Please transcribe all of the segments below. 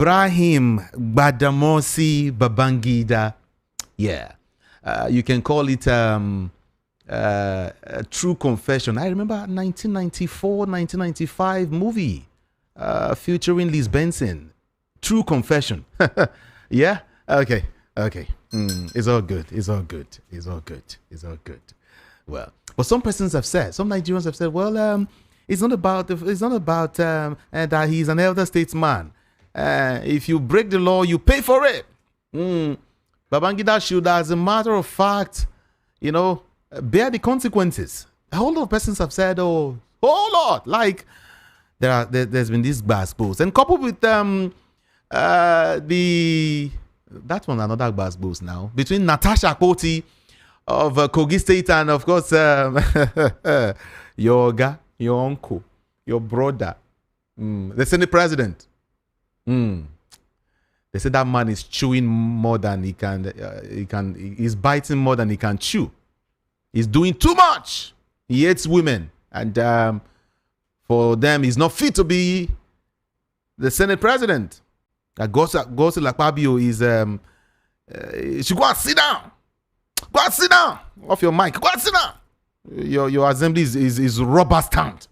Ibrahim Badamasi Babangida. Yeah. You can call it a true confession. I remember 1994, 1995 movie featuring Liz Benson. True confession. Yeah? Okay. It's all good. Well, but some persons have said, some Nigerians have said, well, it's not about that he's an elder statesman. If you break the law, you pay for it. Babangida should, as a matter of fact, bear the consequences. A whole lot of persons have said, oh, whole lot. Like, there's been this bass boost. And coupled with that one, another bass boost now, between Natasha Akpoti of Kogi State and, of course, your guy, your uncle, your brother, the Senate president. They say that man is chewing more than he can. He's biting more than he can chew. He's doing too much. He hates women, and for them, he's not fit to be the Senate president. Gosi Lakpabio is you should go and sit down. Go and sit down off your mic. Go and sit down. Your assembly is rubber stamped.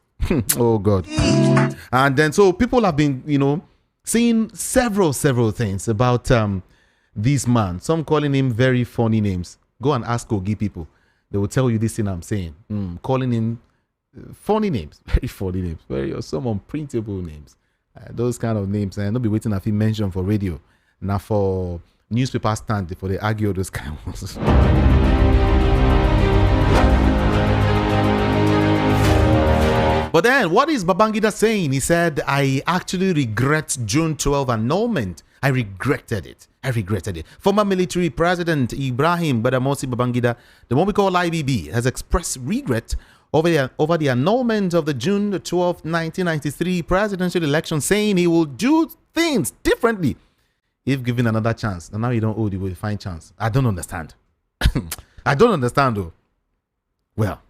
Oh God. And then so people have been saying several things about this man. Some calling him very funny names. Go and ask Kogi people. They will tell you this thing I'm saying. Calling him funny names, very funny names, some unprintable names. Those kind of names. And don't be waiting if he mentioned for radio. Now for newspaper stand, for they argue those kind of ones. But then, what is Babangida saying? He said, I actually regret June 12 annulment. I regretted it. Former military president Ibrahim Badamasi Babangida, the one we call IBB, has expressed regret over the annulment of the June 12, 1993 presidential election, saying he will do things differently if given another chance. And now you don't owe, you will find chance. I don't understand. I don't understand though. Well,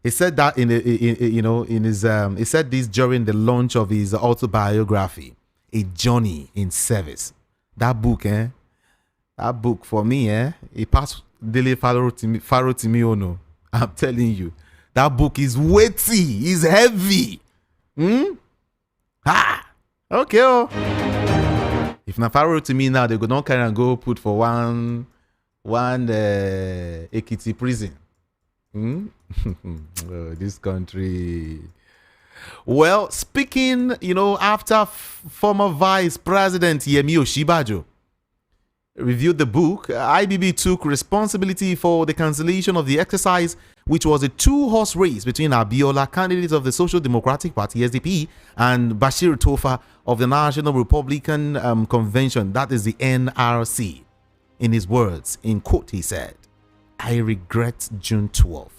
he said that he said this during the launch of his autobiography, A Journey in Service. That book, that book for me, it passed Dele Faro to me, oh no. I'm telling you, that book is weighty, is heavy. Okay. Oh. If na Faro to me now, they go don't carry and go put for one Ekiti prison. Oh, this country. Well, speaking, after former Vice President Yemi Oshibajo reviewed the book, IBB took responsibility for the cancellation of the exercise, which was a two-horse race between Abiola, candidate of the Social Democratic Party, SDP, and Bashir Tofa of the National Republican Convention, that is the NRC. In his words, in quote, he said, I regret June 12th.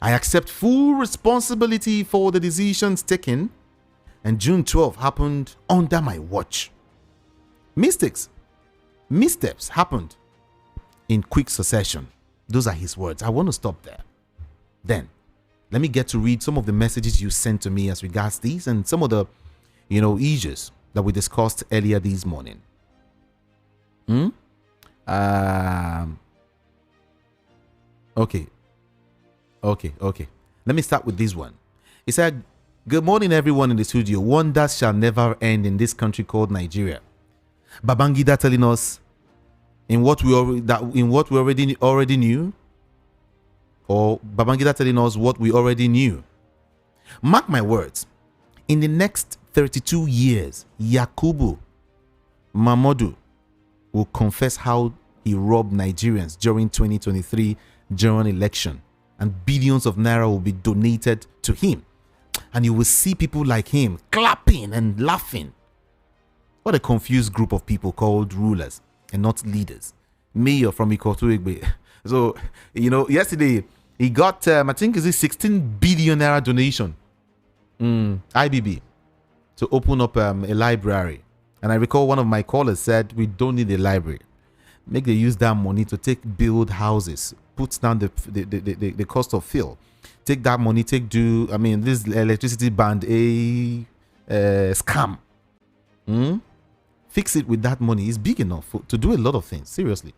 I accept full responsibility for the decisions taken, and June 12th happened under my watch. Missteps happened in quick succession. Those are his words. I want to stop there. Then, let me get to read some of the messages you sent to me as regards these and some of the, issues that we discussed earlier this morning. Okay. Let me start with this one. He said, good morning, everyone in the studio. Wonders shall never end in this country called Nigeria. Babangida telling us in what we already knew, or Babangida telling us what we already knew. Mark my words. In the next 32 years, Yakubu Mamodu will confess how he robbed Nigerians during 2023 general election, and billions of naira will be donated to him, and you will see people like him clapping and laughing. What a confused group of people called rulers and not leaders. Mayor from Ikotu. So, yesterday he got I think is it 16 billion naira donation, IBB, to open up a library. And I recall one of my callers said, we don't need a library. Make they use that money to build houses, put down the cost of fuel. Take that money, this electricity band a scam. fix it with that money is big enough to do a lot of things. Seriously.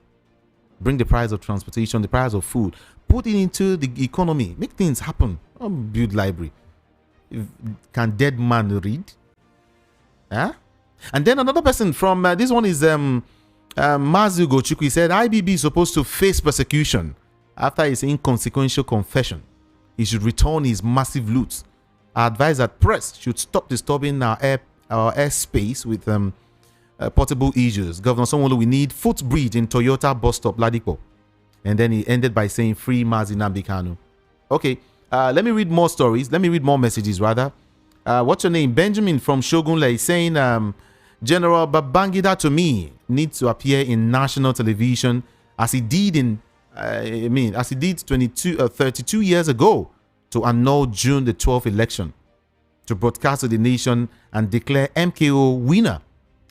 Bring the price of transportation, the price of food, put it into the economy, make things happen. Build library. Can dead man read? Huh? And then another person from this one is Mazu Gochukwu. He said IBB is supposed to face persecution after his inconsequential confession. He should return his massive loot. I advise that press should stop disturbing our airspace with portable issues. Governor Sanwo-Olu, we need footbridge in Toyota bus stop Ladipo. And then he ended by saying free Mazi Nnamdi Kanu. Okay, let me read more stories. Let me read more messages rather. What's your name? Benjamin from Shogunle is saying General Babangida to me needs to appear in national television as he did 32 years ago to annul June the 12th election, to broadcast to the nation and declare MKO winner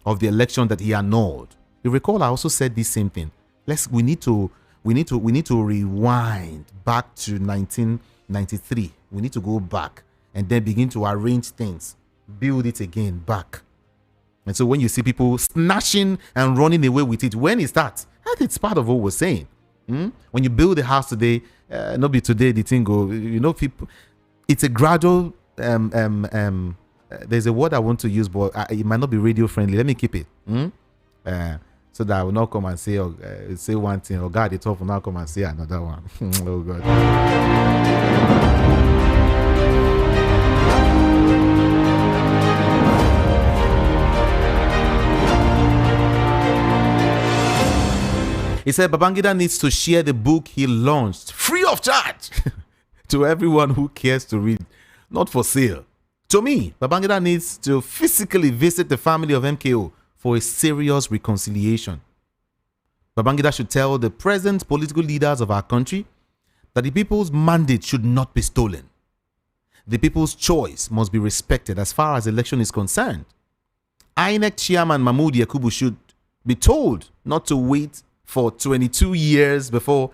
of the election that he annulled. You recall I also said this same thing. We need to rewind back to 1993. We need to go back and then begin to arrange things, build it again back. And so when you see people snatching and running away with it, when is that? I think it's part of what we're saying. When you build a house today, not be today the thing go, people, it's a gradual, there's a word I want to use, but it might not be radio friendly. Let me keep it. So that I will not come and say one thing, or God, it's off, will not come and say another one. Oh, God. He said Babangida needs to share the book he launched free of charge to everyone who cares to read, not for sale. To me, Babangida needs to physically visit the family of MKO for a serious reconciliation. Babangida should tell the present political leaders of our country that the people's mandate should not be stolen. The people's choice must be respected as far as election is concerned. INEC Chairman Mahmoud Yakubu should be told not to wait for 22 years before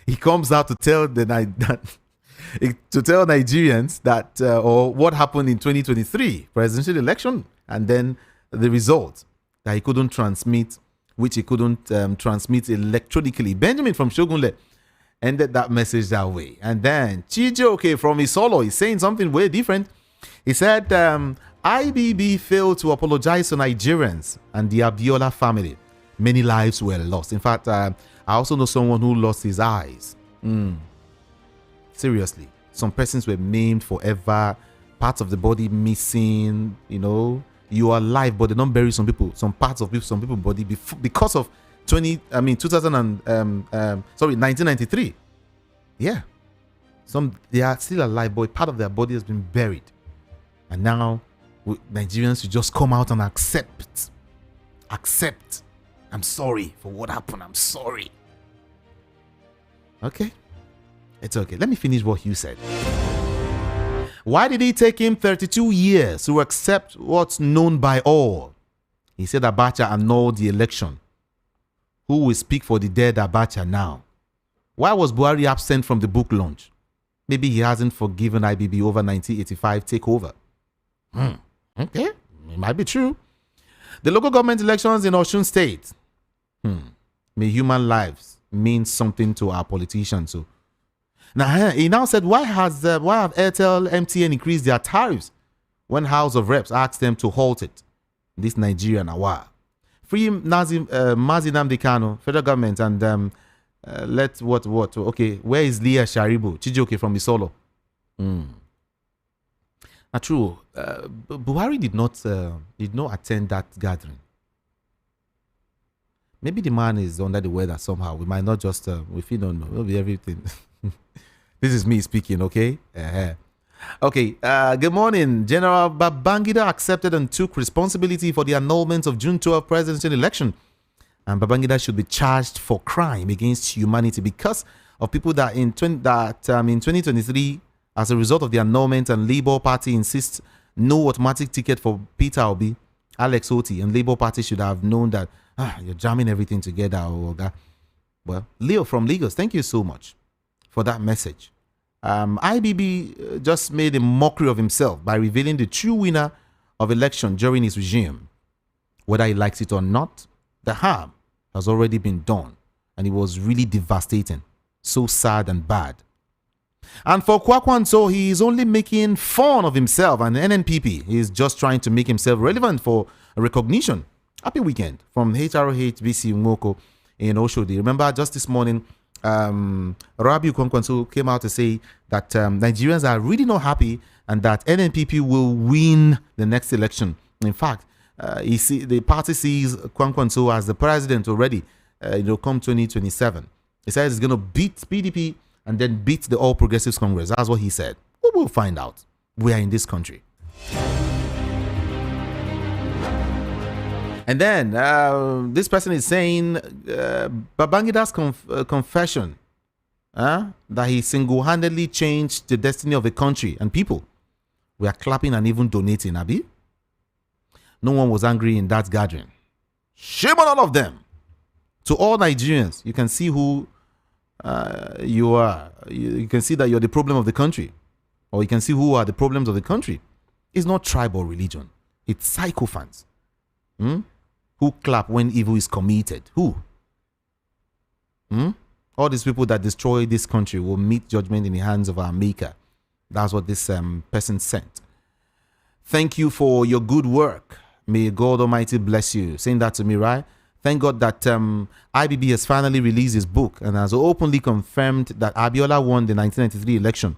he comes out to tell Nigerians that or what happened in 2023 presidential election, and then the result that he couldn't transmit, which he couldn't transmit electronically. Benjamin from Shogunle ended that message that way. And then Chijoke from Isolo is saying something way different. He said IBB failed to apologize to Nigerians and the Abiola family. Many lives were lost. In fact, I also know someone who lost his eyes. Seriously. Some persons were maimed forever. Parts of the body missing. You are alive, but they don't bury some people. Some parts of people, some people's body because of 1993. Yeah. They are still alive, but part of their body has been buried. And now Nigerians should just come out and accept. I'm sorry for what happened. I'm sorry. Okay. It's okay. Let me finish what you said. Why did it take him 32 years to accept what's known by all? He said Abacha annulled the election. Who will speak for the dead Abacha now? Why was Buhari absent from the book launch? Maybe he hasn't forgiven IBB over 1985 takeover. Okay. It might be true. The local government elections in Osun State. May human lives mean something to our politicians. So now he now said, why have Airtel, MTN increased their tariffs when House of Reps asked them to halt it? This Nigerian Awa. Free Mazi Nnamdi Kanu, federal government, and let what? Okay, where is Leah Sharibu? Chijoke from Isolo. True. Buhari did not attend that gathering. Maybe the man is under the weather somehow. We might not just, if you don't know, it'll be everything. This is me speaking, okay? Okay, good morning. General Babangida accepted and took responsibility for the annulment of June 12 presidential election. And Babangida should be charged for crime against humanity because of people that in 2023, as a result of the annulment, and Labour Party insists no automatic ticket for Peter Obi, Alex Oti, and Labour Party should have known that you're jamming everything together. Well, Leo from Lagos, thank you so much for that message. IBB just made a mockery of himself by revealing the true winner of election during his regime. Whether he likes it or not, the harm has already been done, and it was really devastating. So sad and bad. And for Kwakwanso, he is only making fun of himself and NNPP. He is just trying to make himself relevant for recognition. Happy weekend from HROH BC Mwoko in Oshodi. Remember, just this morning, Rabiu Kwakwanso came out to say that Nigerians are really not happy and that NNPP will win the next election. In fact, the party sees Kwakwanso as the president already. Come 2027. He says he's going to beat PDP and then beat the All Progressives Congress. That's what he said. We will find out. We are in this country. And then this person is saying Babangida's confession that he single-handedly changed the destiny of a country and people. We are clapping and even donating, Abi. No one was angry in that gathering. Shame on all of them. To all Nigerians, you can see who you are. You can see that you're the problem of the country. Or you can see who are the problems of the country. It's not tribe or religion. It's sycophants. Who clap when evil is committed? Who? All these people that destroy this country will meet judgment in the hands of our maker. That's what this person sent. Thank you for your good work. May God Almighty bless you. Saying that to me, right? Thank God that IBB has finally released his book and has openly confirmed that Abiola won the 1993 election.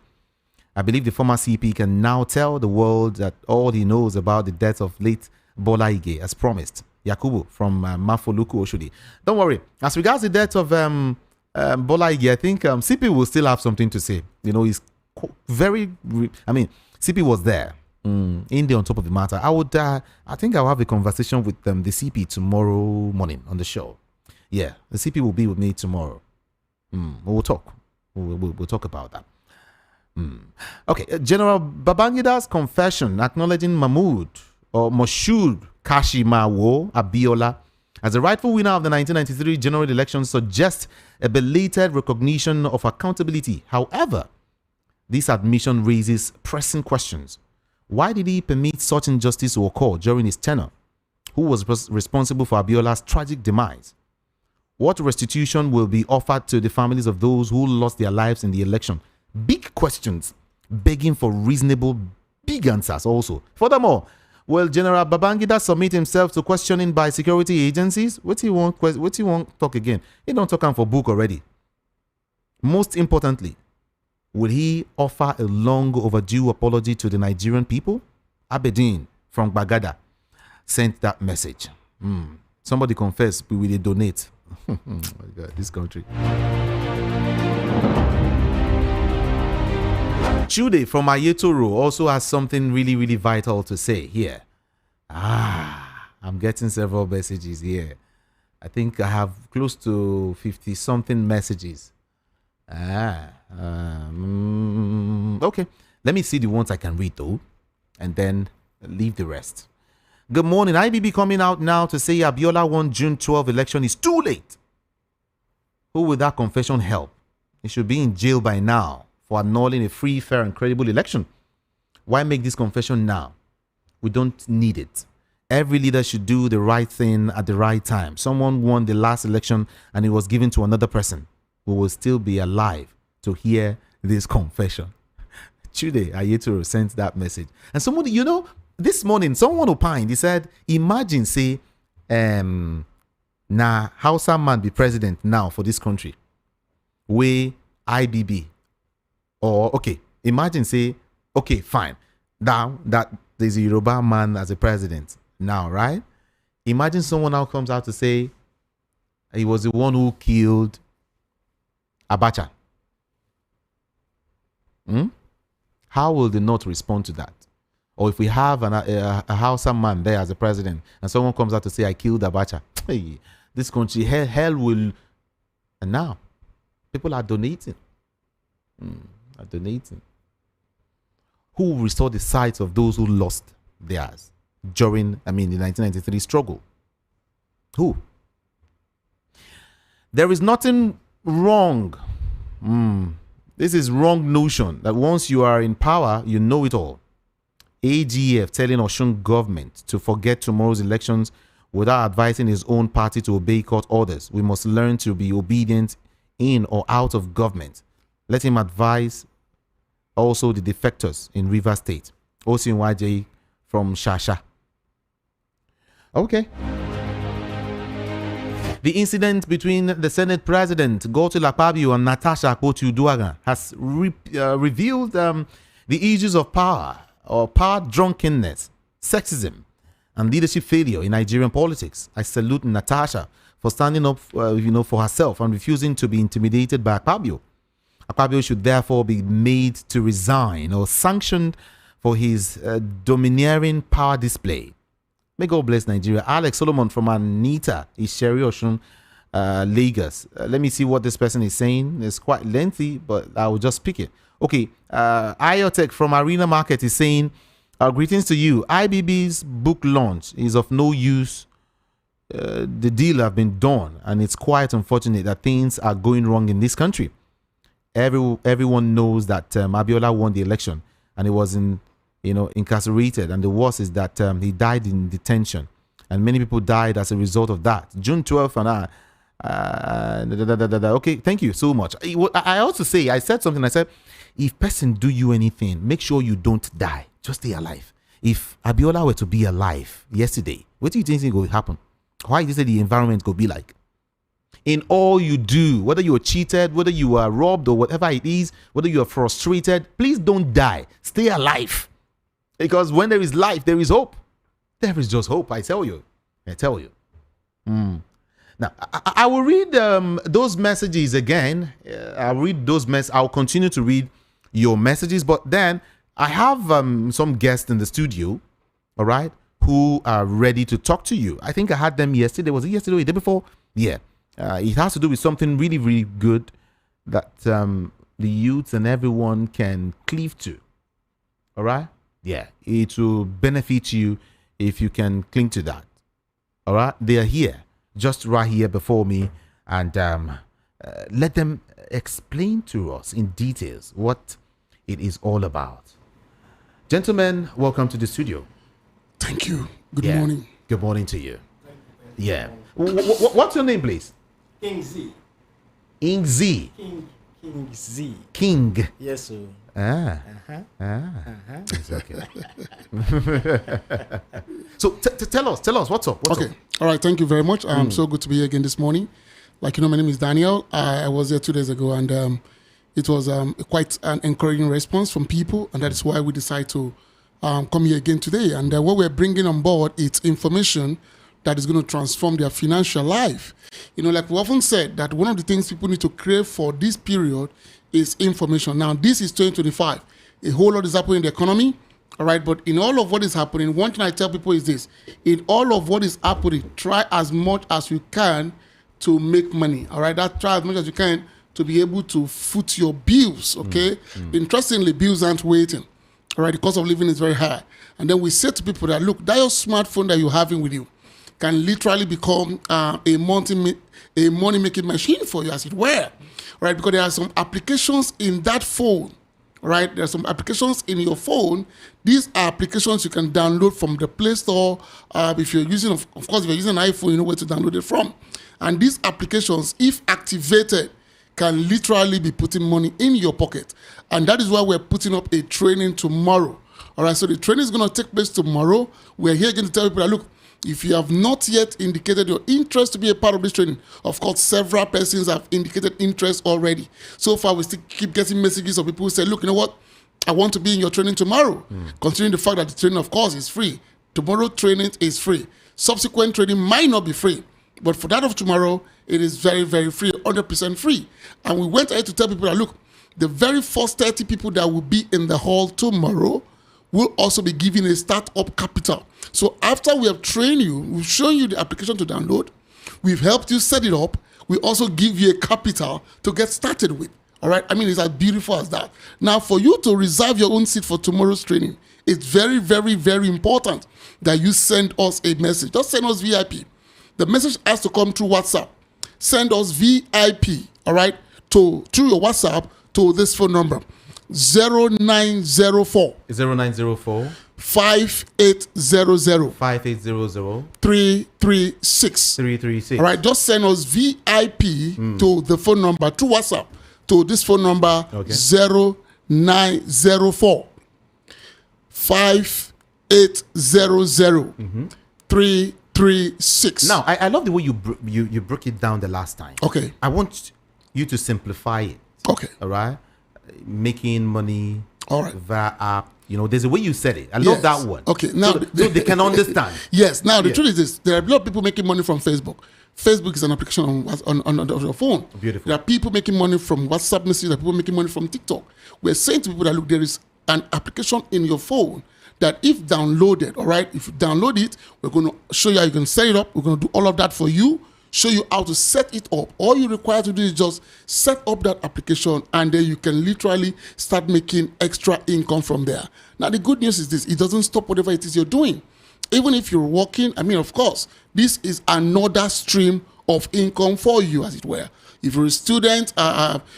I believe the former CP can now tell the world that all he knows about the death of late Bola Ige, as promised. Yakubu from Mafoluku Oshodi. Don't worry. As regards the death of Bola Ige, I think CP will still have something to say. He's CP was there. In there on top of the matter. I think I'll have a conversation with the CP tomorrow morning on the show. Yeah, the CP will be with me tomorrow. We'll talk. We'll talk about that. Okay, General Babangida's confession acknowledging Moshood Kashimawo Abiola as the rightful winner of the 1993 general election suggests a belated recognition of accountability. However, this admission raises pressing questions. Why did he permit such injustice to occur during his tenure? Who was responsible for Abiola's tragic demise? What restitution will be offered to the families of those who lost their lives in the election? Big questions, begging for reasonable, big answers also. Furthermore, will General Babangida submit himself to questioning by security agencies? What he want talk again? He don't talk for book already. Most importantly, will he offer a long overdue apology to the Nigerian people? Abedin from Bagada sent that message. Somebody confess, we will donate. Oh my God, this country. Chude from Ayetoro also has something really, really vital to say here. I'm getting several messages here. I think I have close to 50-something messages. Okay, let me see the ones I can read though, and then leave the rest. Good morning. IBB coming out now to say Abiola won June 12 election is too late. Who will that confession help? He should be in jail by now for annulling a free, fair, and credible election. Why make this confession now? We don't need it. Every leader should do the right thing at the right time. Someone won the last election and it was given to another person. We will still be alive to hear this confession. Chude Ayetoro sent that message. And somebody, this morning, someone opined, he said, imagine, say, Hausa man be president now for this country. We IBB. Or, okay, imagine, say, okay, fine. Now that there's a Yoruba man as a president now, right? Imagine someone now comes out to say he was the one who killed Abacha. How will the North respond to that? Or if we have a Hausa man there as a president and someone comes out to say, I killed Abacha. Hey, this country, hell will... And now, people are donating. Who will restore the sight of those who lost theirs during, the 1993 struggle? Who? There is nothing wrong. This is wrong notion that once you are in power, you know it all. AGF telling Osun government to forget tomorrow's elections without advising his own party to obey court orders. We must learn to be obedient in or out of government. Let him advise also the defectors in Rivers State. OCNYJ from Shasha. Okay. The incident between the Senate President Godswill Akpabio and Natasha Akpoti-Uduaghan has revealed the issues of power or power drunkenness, sexism, and leadership failure in Nigerian politics. I salute Natasha for standing up, for herself and refusing to be intimidated by Akpabio. Akpabio should therefore be made to resign or sanctioned for his domineering power display. May God bless Nigeria. Alex Solomon from Anita Isheri Oshun, Lagos. Let me see what this person is saying. It's quite lengthy, but I will just pick it. Okay. Iotek from Arena Market is saying, greetings to you. IBB's book launch is of no use. The deal have been done, and it's quite unfortunate that things are going wrong in this country. Everyone knows that Abiola won the election, and he was incarcerated, and the worst is that he died in detention, and many people died as a result of that. June 12th, okay, thank you so much. I also say, I said something. I said, if person do you anything, make sure you don't die. Just stay alive. If Abiola were to be alive yesterday, what do you think is going to happen? Why do you say the environment could be like? In all you do, whether you are cheated, whether you are robbed or whatever it is, whether you are frustrated, please don't die. Stay alive. Because when there is life, there is hope. There is just hope, I tell you. Now, I will read those messages again. I'll read those I'll continue to read your messages, but then I have some guests in the studio, all right, who are ready to talk to you. I think I had them yesterday. Was it yesterday or the day before? Yeah. It has to do with something really, really good that the youths and everyone can cleave to. All right? Yeah. It will benefit you if you can cling to that. All right? They are here, just right here before me. And let them explain to us in details what it is all about. Gentlemen, welcome to the studio. Thank you. Good morning. Good morning to you. Yeah. What's your name, please? King Z. Ing Z. King Z. King. Yes, sir. It's okay. So tell us what's up. What's up? All right. Thank you very much. So good to be here again this morning. Like, my name is Daniel. I was there 2 days ago, and it was quite an encouraging response from people, and that is why we decided to come here again today. And what we're bringing on board is information that is going to transform their financial life. Like we often said, that one of the things people need to crave for this period is information. Now, this is 2025. A whole lot is happening in the economy, all right? But in all of what is happening, one thing I tell people is this. In all of what is happening, try as much as you can to make money, all right? Try as much as you can to be able to foot your bills, okay? Interestingly, bills aren't waiting, all right? The cost of living is very high. And then we say to people that, look, that your smartphone that you're having with you can literally become a money-making machine for you, as it were, right? Because there are some applications in that phone, right? There are some applications in your phone. These are applications you can download from the Play Store. If you're using, of course, if you're using an iPhone, you know where to download it from. And these applications, if activated, can literally be putting money in your pocket. And that is why we're putting up a training tomorrow. All right, so the training is going to take place tomorrow. We're here going to tell people that, look, if you have not yet indicated your interest to be a part of this training, of course, several persons have indicated interest already. So far, we still keep getting messages of people who say, look, you know what? I want to be in your training tomorrow. Considering the fact that the training, of course, is free. Tomorrow training is free. Subsequent training might not be free. But for that of tomorrow, it is very, very free, 100% free. And we went ahead to tell people that, look, the very first 30 people that will be in the hall tomorrow will also be given a startup capital. So after we have trained you, we've shown you the application to download, we've helped you set it up, we also give you a capital to get started with. All right? I mean, it's as beautiful as that. Now, for you to reserve your own seat for tomorrow's training, it's very, very, very important that you send us a message. Just send us VIP. The message has to come through WhatsApp. Send us VIP, all right, through your WhatsApp to this phone number, 0904. 0904 5800 5800 336. 336. All right, just send us VIP to the phone number through WhatsApp to this phone number 0904 5800 336. Now, I love the way you broke it down the last time. Okay. I want you to simplify it. Okay. All right. Making money. All right. Via app. There's a way you said it. I love that one. Okay. Now, so they can understand. Yes. Now, the truth is this: there are a lot of people making money from Facebook. Facebook is an application on your phone. Beautiful. There are people making money from WhatsApp messages. There are people making money from TikTok. We're saying to people that look, there is an application in your phone that if downloaded, all right, if you download it, we're going to show you how you can set it up. We're going to do all of that for you, show you how to set it up. All you require to do is just set up that application, and then you can literally start making extra income from there. Now, the good news is this: it doesn't stop whatever it is you're doing. Even if you're working, of course, this is another stream of income for you, as it were. If you're a student,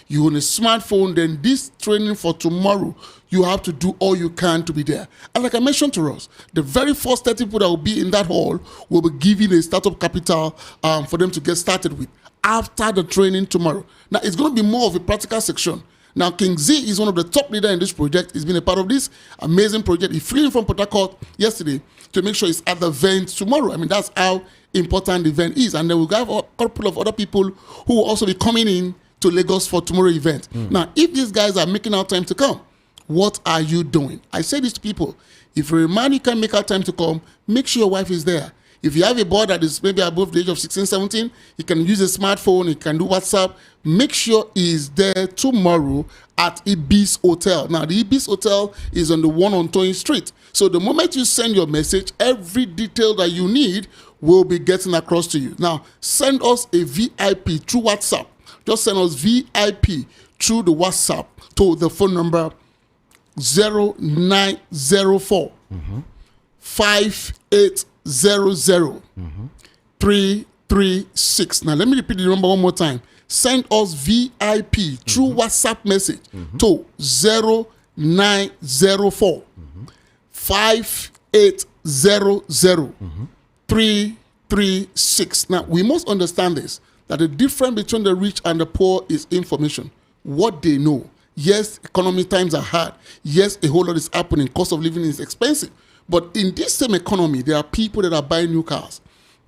you own a smartphone, then this training for tomorrow, you have to do all you can to be there. And like I mentioned to us, the very first 30 people that will be in that hall will be given a startup capital for them to get started with after the training tomorrow. Now, it's going to be more of a practical section. Now, King Z is one of the top leaders in this project. He's been a part of this amazing project. He flew in from Port Harcourt yesterday to make sure he's at the event tomorrow. That's how important the event is. And then we'll have a couple of other people who will also be coming in to Lagos for tomorrow's event. Now, if these guys are making out time to come, what are you doing? I say this to people: if you're a man, you can make out time to come, make sure your wife is there. If you have a boy that is maybe above the age of 16, 17, he can use a smartphone, he can do WhatsApp. Make sure he's there tomorrow at Ibis Hotel. Now, the Ibis Hotel is on the one on Toyin Street. So the moment you send your message, every detail that you need will be getting across to you. Now, send us a VIP through WhatsApp. Just send us VIP through the WhatsApp to the phone number 0904 5800 336. Now, let me repeat the number one more time. Send us VIP through WhatsApp message to 0904 5800 336. Now, we must understand this, that the difference between the rich and the poor is information, what they know. Yes, economy times are hard. Yes, a whole lot is happening. Cost of living is expensive. But in this same economy, there are people that are buying new cars.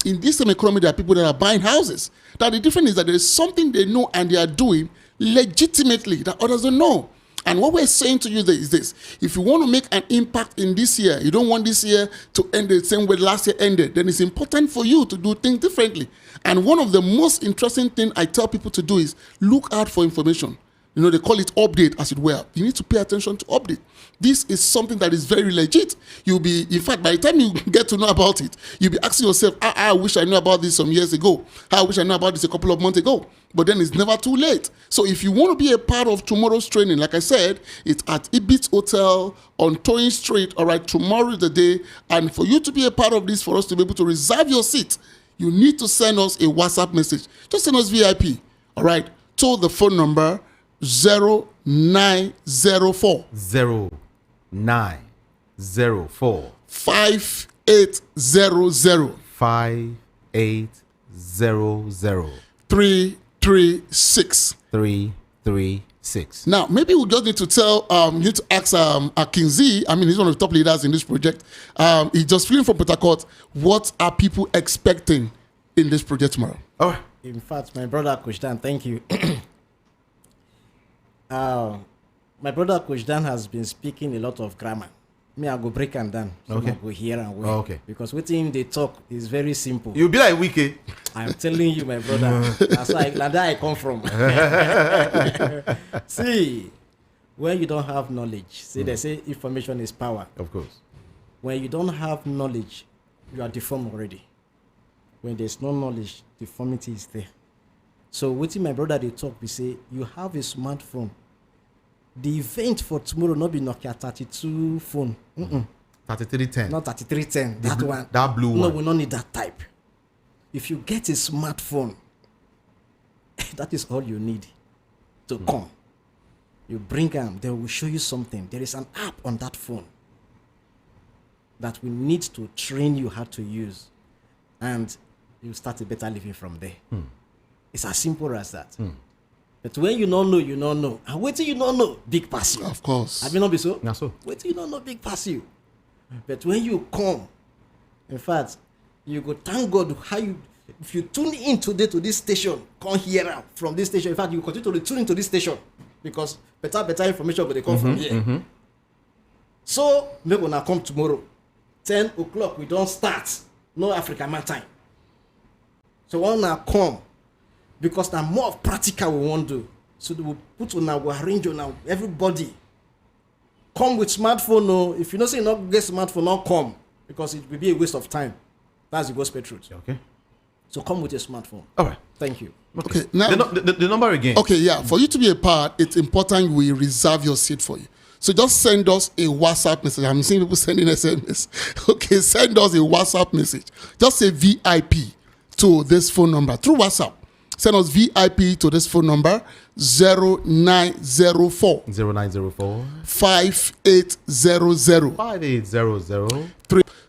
In this same economy, there are people that are buying houses. Now, the difference is that there is something they know and they are doing legitimately that others don't know. And what we're saying to you is this: if you want to make an impact in this year, you don't want this year to end the same way last year ended, then it's important for you to do things differently. And one of the most interesting things I tell people to do is look out for information. They call it update, as it were. You need to pay attention to update. This is something that is very legit. In fact, by the time you get to know about it, you'll be asking yourself, I wish I knew about this some years ago. I wish I knew about this a couple of months ago. But then it's never too late. So if you want to be a part of tomorrow's training, like I said, it's at Ibis Hotel on Toyin Street. All right, tomorrow is the day. And for you to be a part of this, for us to be able to reserve your seat, you need to send us a WhatsApp message. Just send us VIP, all right, to the phone number 0904 0904 5800 5800 336. 336. Now, maybe we just need to ask King Z. He's one of the top leaders in this project. He's just flew from Port Harcourt. What are people expecting in this project tomorrow? Oh, in fact, my brother Coach Dan, thank you. My brother Coach Dan has been speaking a lot of grammar. I go break and down. So okay. I go here and where. Okay. Because with him they talk is very simple. You'll be like Wiki. I'm telling you, my brother. That's like that I come from. See, when you don't have knowledge, they say information is power. Of course. When you don't have knowledge, you are deformed already. When there's no knowledge, deformity is there. So with my brother they talk, we say you have a smartphone. The event for tomorrow not be Nokia 32 phone. 3310. Not 3310. That one. That blue one. No, we don't need that type. If you get a smartphone, that is all you need to come. You bring them, they will show you something. There is an app on that phone. that we need to train you how to use, and you start a better living from there. It's as simple as that. But when you don't know, you don't know. And wait till you don't know, big pass you. Of course. Have you not been so? Yeah, so. Wait till you don't know, big pass you. But when you come, in fact, you go thank God how you, if you tune in today to this station, come here from this station. In fact, you continue to tune into this station because better information will come from here. So, maybe when I come tomorrow, 10 o'clock, we don't start. No African man time. So when I come, because now more of practical we want to do. So we put on our, we arrange on our, everybody. Come with smartphone. No, if you don't say you not get smartphone, not come. Because it will be a waste of time. That's the gospel truth. Okay. So come with your smartphone. All right. Thank you. Okay. Now, The number again. okay, yeah. For you to be a part, it's important we reserve your seat for you. So just send us a WhatsApp message. I'm seeing people sending SMS. Okay, send us a WhatsApp message. Just say VIP to this phone number through WhatsApp. Send us VIP to this phone number 0904 0904 5800 5800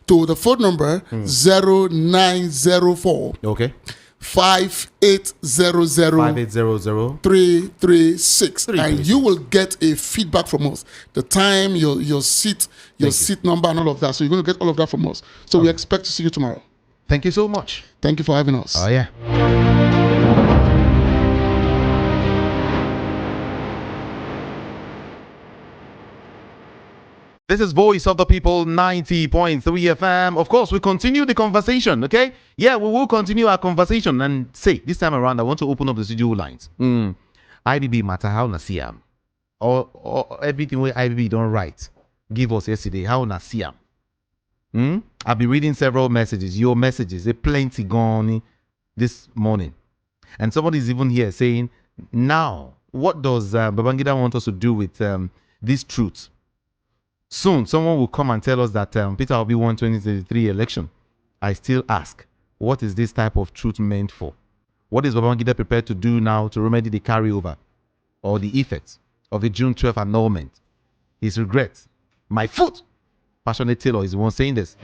to the phone number 0904 okay 5800 5800 336, and you will get a feedback from us. The time, your seat, seat number, and all of that. So you're going to get all of that from us. So we expect to see you tomorrow. Thank you so much. Thank you for having us. Oh yeah. This is Voice of the People 90.3 FM. Of course, we continue the conversation, okay? Yeah, we will continue our conversation. And say, this time around, I want to open up the studio lines. IBB matter how na see am. Or everything where IBB don't write. Give us yesterday, how na see am. I've been reading several messages, your messages, a plenty gone this morning. And somebody's even here saying, now, what does Babangida want us to do with this truth? Soon, someone will come and tell us that Peter Obi won 2023 election. I still ask, what is this type of truth meant for? What is Babangida prepared to do now to remedy the carryover or the effects of the June 12th annulment? His regret. My foot! Passionate Taylor is the one saying this.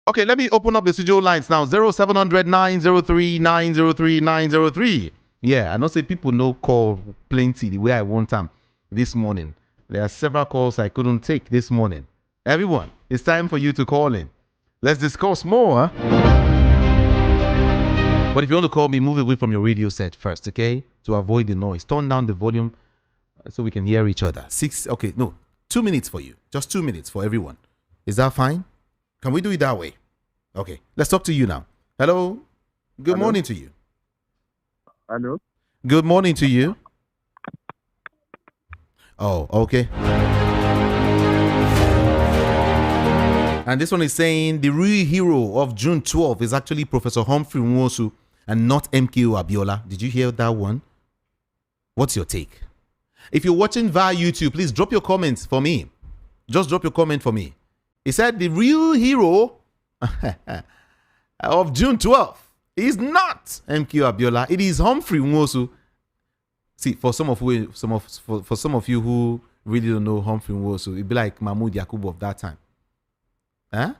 Okay, let me open up the studio lines now. 0700 903 903 903. Yeah, I know say people no call plenty the way I want them this morning. There are several calls I couldn't take this morning. Everyone, it's time for you to call in. Let's discuss more. But if you want to call me, move away from your radio set first, okay? To avoid the noise. Turn down the volume so we can hear each other. 2 minutes for you. Just 2 minutes for everyone. Is that fine? Can we do it that way? Okay, let's talk to you now. Hello. Good morning to you. Hello. Good morning to you. Oh, okay. And this one is saying the real hero of June 12th is actually Professor Humphrey Nwosu and not MKO Abiola. Did you hear that one? What's your take? If you're watching via YouTube, please drop your comments for me. Just drop your comment for me. He said the real hero of June 12th is not MKO Abiola. It is Humphrey Nwosu. See, for some of you who really don't know Humphrey Nwosu, it'd be like Mahmoud Yakubu of that time. Huh?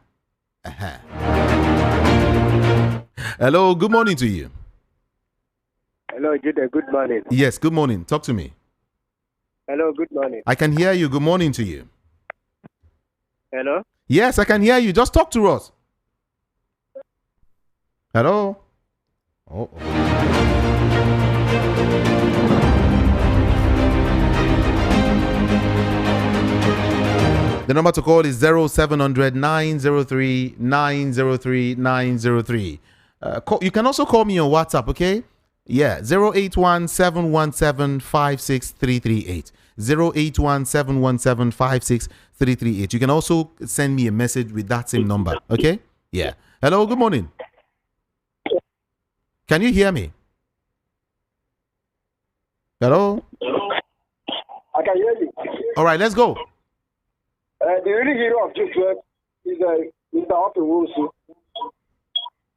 Hello, good morning to you. Hello, Judah. Good morning. Yes, good morning. Talk to me. Hello, good morning. I can hear you. Good morning to you. Hello? Yes, I can hear you. Just talk to us. Hello? Oh. The number to call is 0700 903 903 903. You can also call me on WhatsApp, okay? Yeah, 081 717 56338. 081 717 56338. You can also send me a message with that same number, okay? Yeah. Hello, good morning. Can you hear me? Hello? I can hear you. All right, let's go. The really hero of G12 is Mr. Open Wilson.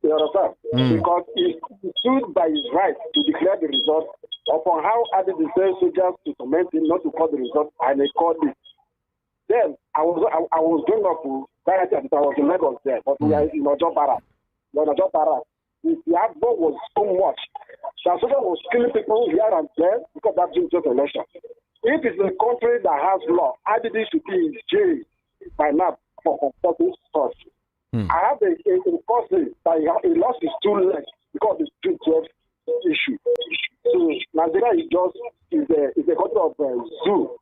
You understand? Because he stood by his right to declare the result upon how added the same soldiers to comment him not to call the result, and they called it. Then I was going up to that I was in Lagos there, but we are in Ojo Barra. The outburst was so much. The soldier was killing people here and there because of that G12 election. If it's a country that has law, IBB should be in jail by now for comforting stuff. I have a cousin that he lost his 2 legs because of the G12 issue. So Nigeria is a country of zoo.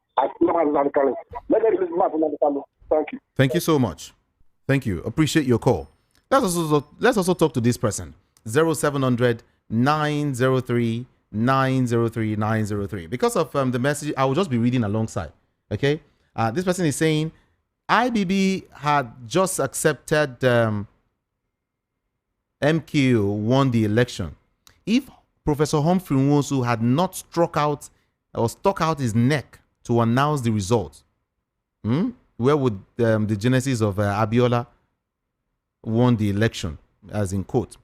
Thank you. Thank you so much. Thank you. Appreciate your call. Let's also talk to this person. 0700 903 903 903. Because of the message, I will just be reading alongside. Okay. This person is saying IBB had just accepted MQ won the election. If Professor Humphrey Nwosu had not stuck out his neck to announce the results, where would the genesis of Abiola won the election, as in quote?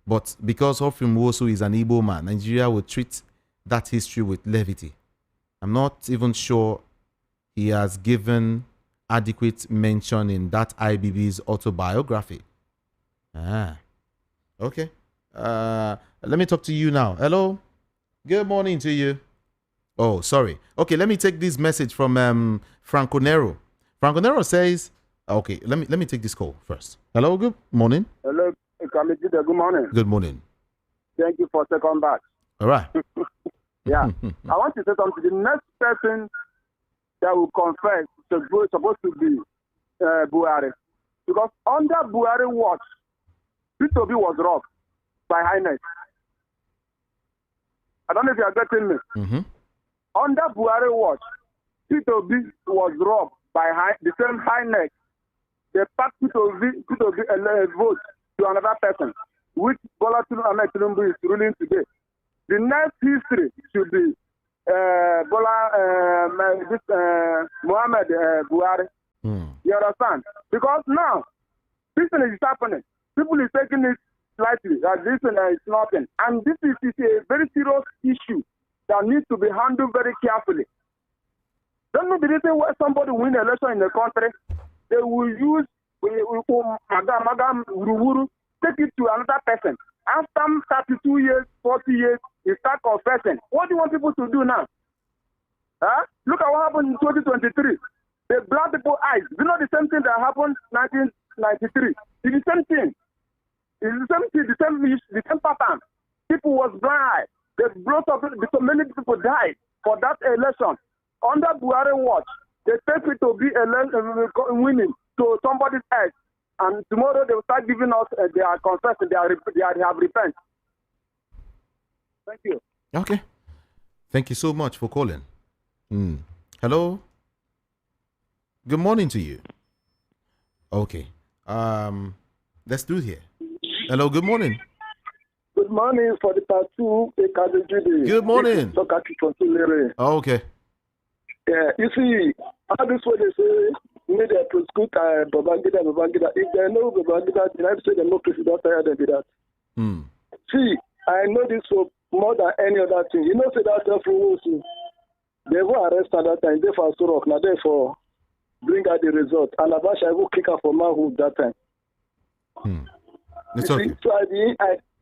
But because Humphrey Nwosu is an Igbo man, Nigeria would treat that history with levity. I'm not even sure he has given adequate mention in that IBB's autobiography. Okay. Let me talk to you now. Hello. Good morning to you. Oh, sorry. Okay, let me take this message from Franco Nero. Franco Nero says, okay, let me take this call first. Hello, good morning. Hello, good morning. Good morning. Thank you for second back. All right. Yeah. I want to say something. The next person that will confess is supposed to be Buhari. Because under Buhari watch, P2B was robbed by Highness. I don't know if you are getting me. Under Buhari watch, P2B was robbed by the same Highness. They packed P2B vote to another person, which Bola Tinubu is ruling today. The next history should be Muhammad Buhari. You understand? Because now, this thing is happening. People are taking it lightly, that this is nothing. And this is a very serious issue that needs to be handled very carefully. Don't know the reason why somebody win an election in the country, they will use take it to another person. After 32 years, 40 years, you start confessing. What do you want people to do now? Look at what happened in 2023. They blind people's eyes. You know the same thing that happened in 1993. It's the same thing. It's the same thing, the same pattern. People was blind. They brought up so many people died for that election. Under Buhari watch, they take it to be winning to somebody's head. And tomorrow they will start giving us their confession, they have repent. Thank you. Okay. Thank you so much for calling. Hello. Good morning to you. Okay. Let's do it here. Hello, good morning. Good morning for the part 2. Good morning. Oh, okay. Yeah, you see, how this way they say, media prosecute Babangida. If they know Babangida, then I say they know president higher than that. See, I know this for more than any other thing. You know, say that they will arrest at that time. They for Sorok, now they for bring out the result. And Abasha will kick her for manhood that time. It's okay. So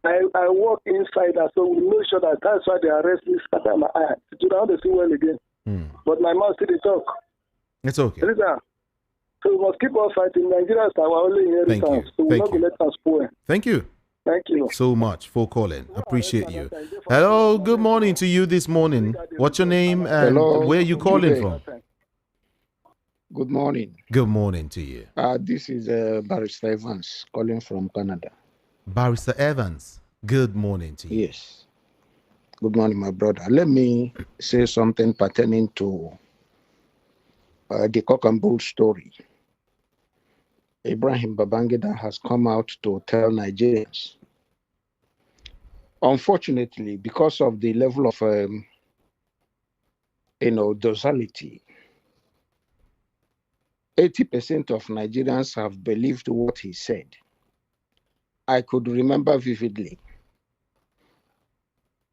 I work inside that, so we make sure that that's why they arrest me. Scatter my eye. To now they see well again. But my mouth still talk. It's okay. Listen, so we must keep on fighting. Nigeria is our only inheritance. So we not let us spoil. Thank you. Thank you so much for calling. Appreciate you. Hello, good morning to you this morning. What's your name and where are you calling from? Good morning. Good morning to you. This is Barrister Evans calling from Canada. Barrister Evans, good morning to you. Yes. Good morning, my brother. Let me say something pertaining to the cock and bull story. Ibrahim Babangida has come out to tell Nigerians. Unfortunately, because of the level of docility, 80% of Nigerians have believed what he said. I could remember vividly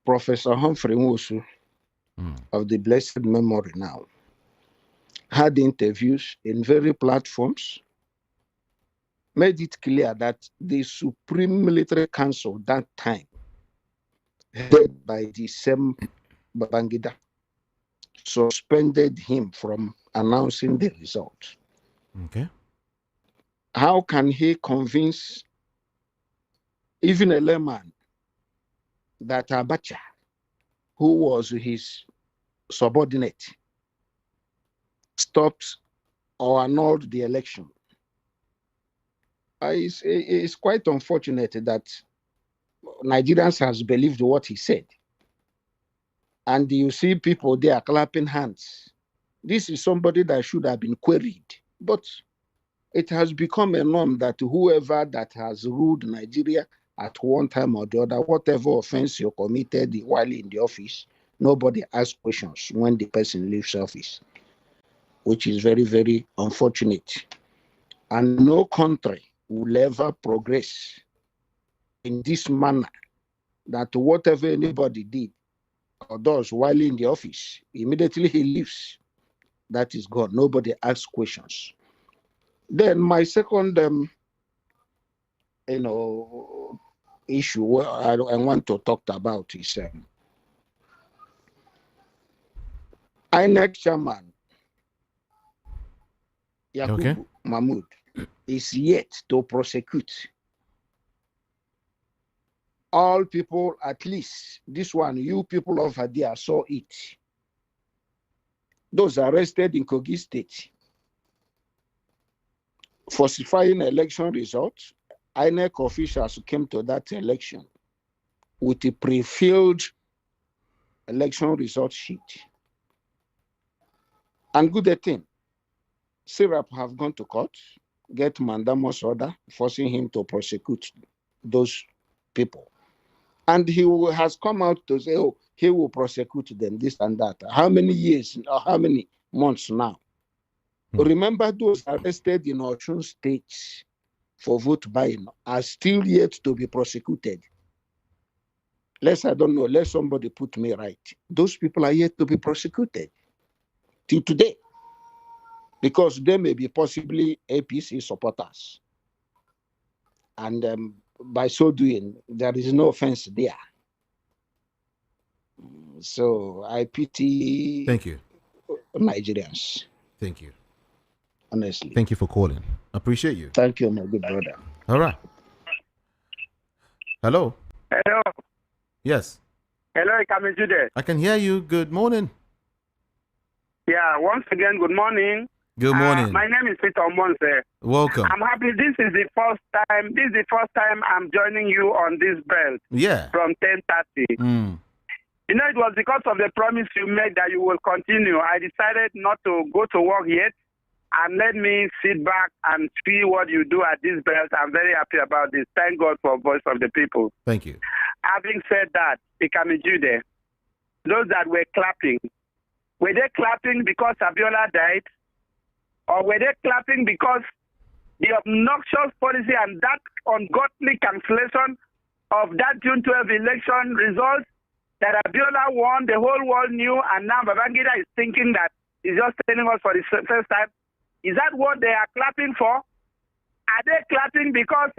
Professor Humphrey Nwosu of the blessed memory now had interviews in various platforms, made it clear that the Supreme Military Council that time, headed by the same Babangida, suspended him from announcing the result. Okay. How can he convince even a layman that Abacha, who was his subordinate, stopped or annulled the election? It's quite unfortunate that Nigerians has believed what he said. And you see people there clapping hands. This is somebody that should have been queried. But it has become a norm that whoever that has ruled Nigeria at one time or the other, whatever offense you committed while in the office, nobody asks questions when the person leaves office, which is very, very unfortunate. And no country will ever progress in this manner, that whatever anybody did or does while in the office, immediately he leaves, that is gone. Nobody asks questions. Then my second, issue I want to talk about is INEC chairman Yakubu Mahmood is yet to prosecute all people. At least this one, you people of Hadia saw it. Those arrested in Kogi State, falsifying election results. INEC officials came to that election with a pre-filled election result sheet. And good thing, Syrup have gone to court, get mandamus order, forcing him to prosecute those people. And he has come out to say, oh, he will prosecute them, this and that. How many years or how many months now? Remember, those arrested in Osun State for vote buying are still yet to be prosecuted. Let somebody put me right. Those people are yet to be prosecuted till today, because they may be possibly APC supporters. And by so doing, there is no offense there. So I pity Nigerians. Thank you. Honestly. Thank you for calling. Appreciate you. Thank you, my good brother. All right. Hello. Hello. Yes. Hello, Kamijude. I can hear you. Good morning. Yeah, once again, good morning. Good morning. My name is Peter Monse. Welcome. I'm happy. This is the first time I'm joining you on this belt. Yeah. From 10:30. You know, it was because of the promise you made that you will continue. I decided not to go to work yet, and let me sit back and see what you do at this belt. I'm very happy about this. Thank God for Voice of the People. Thank you. Having said that, Ikamijude, those that were clapping, were they clapping because Abiola died? Or were they clapping because the obnoxious policy and that ungodly cancellation of that June 12 election results that Abiola won, the whole world knew, and now Babangida is thinking that he's just telling us for the first time? Is that what they are clapping for? Are they clapping because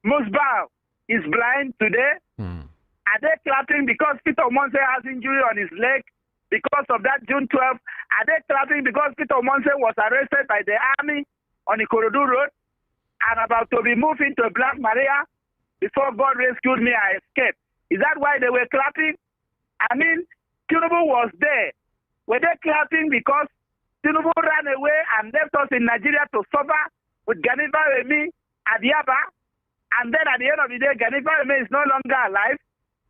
Musbah is blind today? Are they clapping because Peter Monse has injury on his leg because of that June 12th? Are they clapping because Peter Monse was arrested by the army on Ikorodu Road and about to be moved into Black Maria? Before God rescued me, I escaped. Is that why they were clapping? I mean, Tinubu was there. Were they clapping because Tinubu ran away and left us in Nigeria to suffer with Ganiba Remi at Yaba. And then at the end of the day, Ganiba Remi is no longer alive.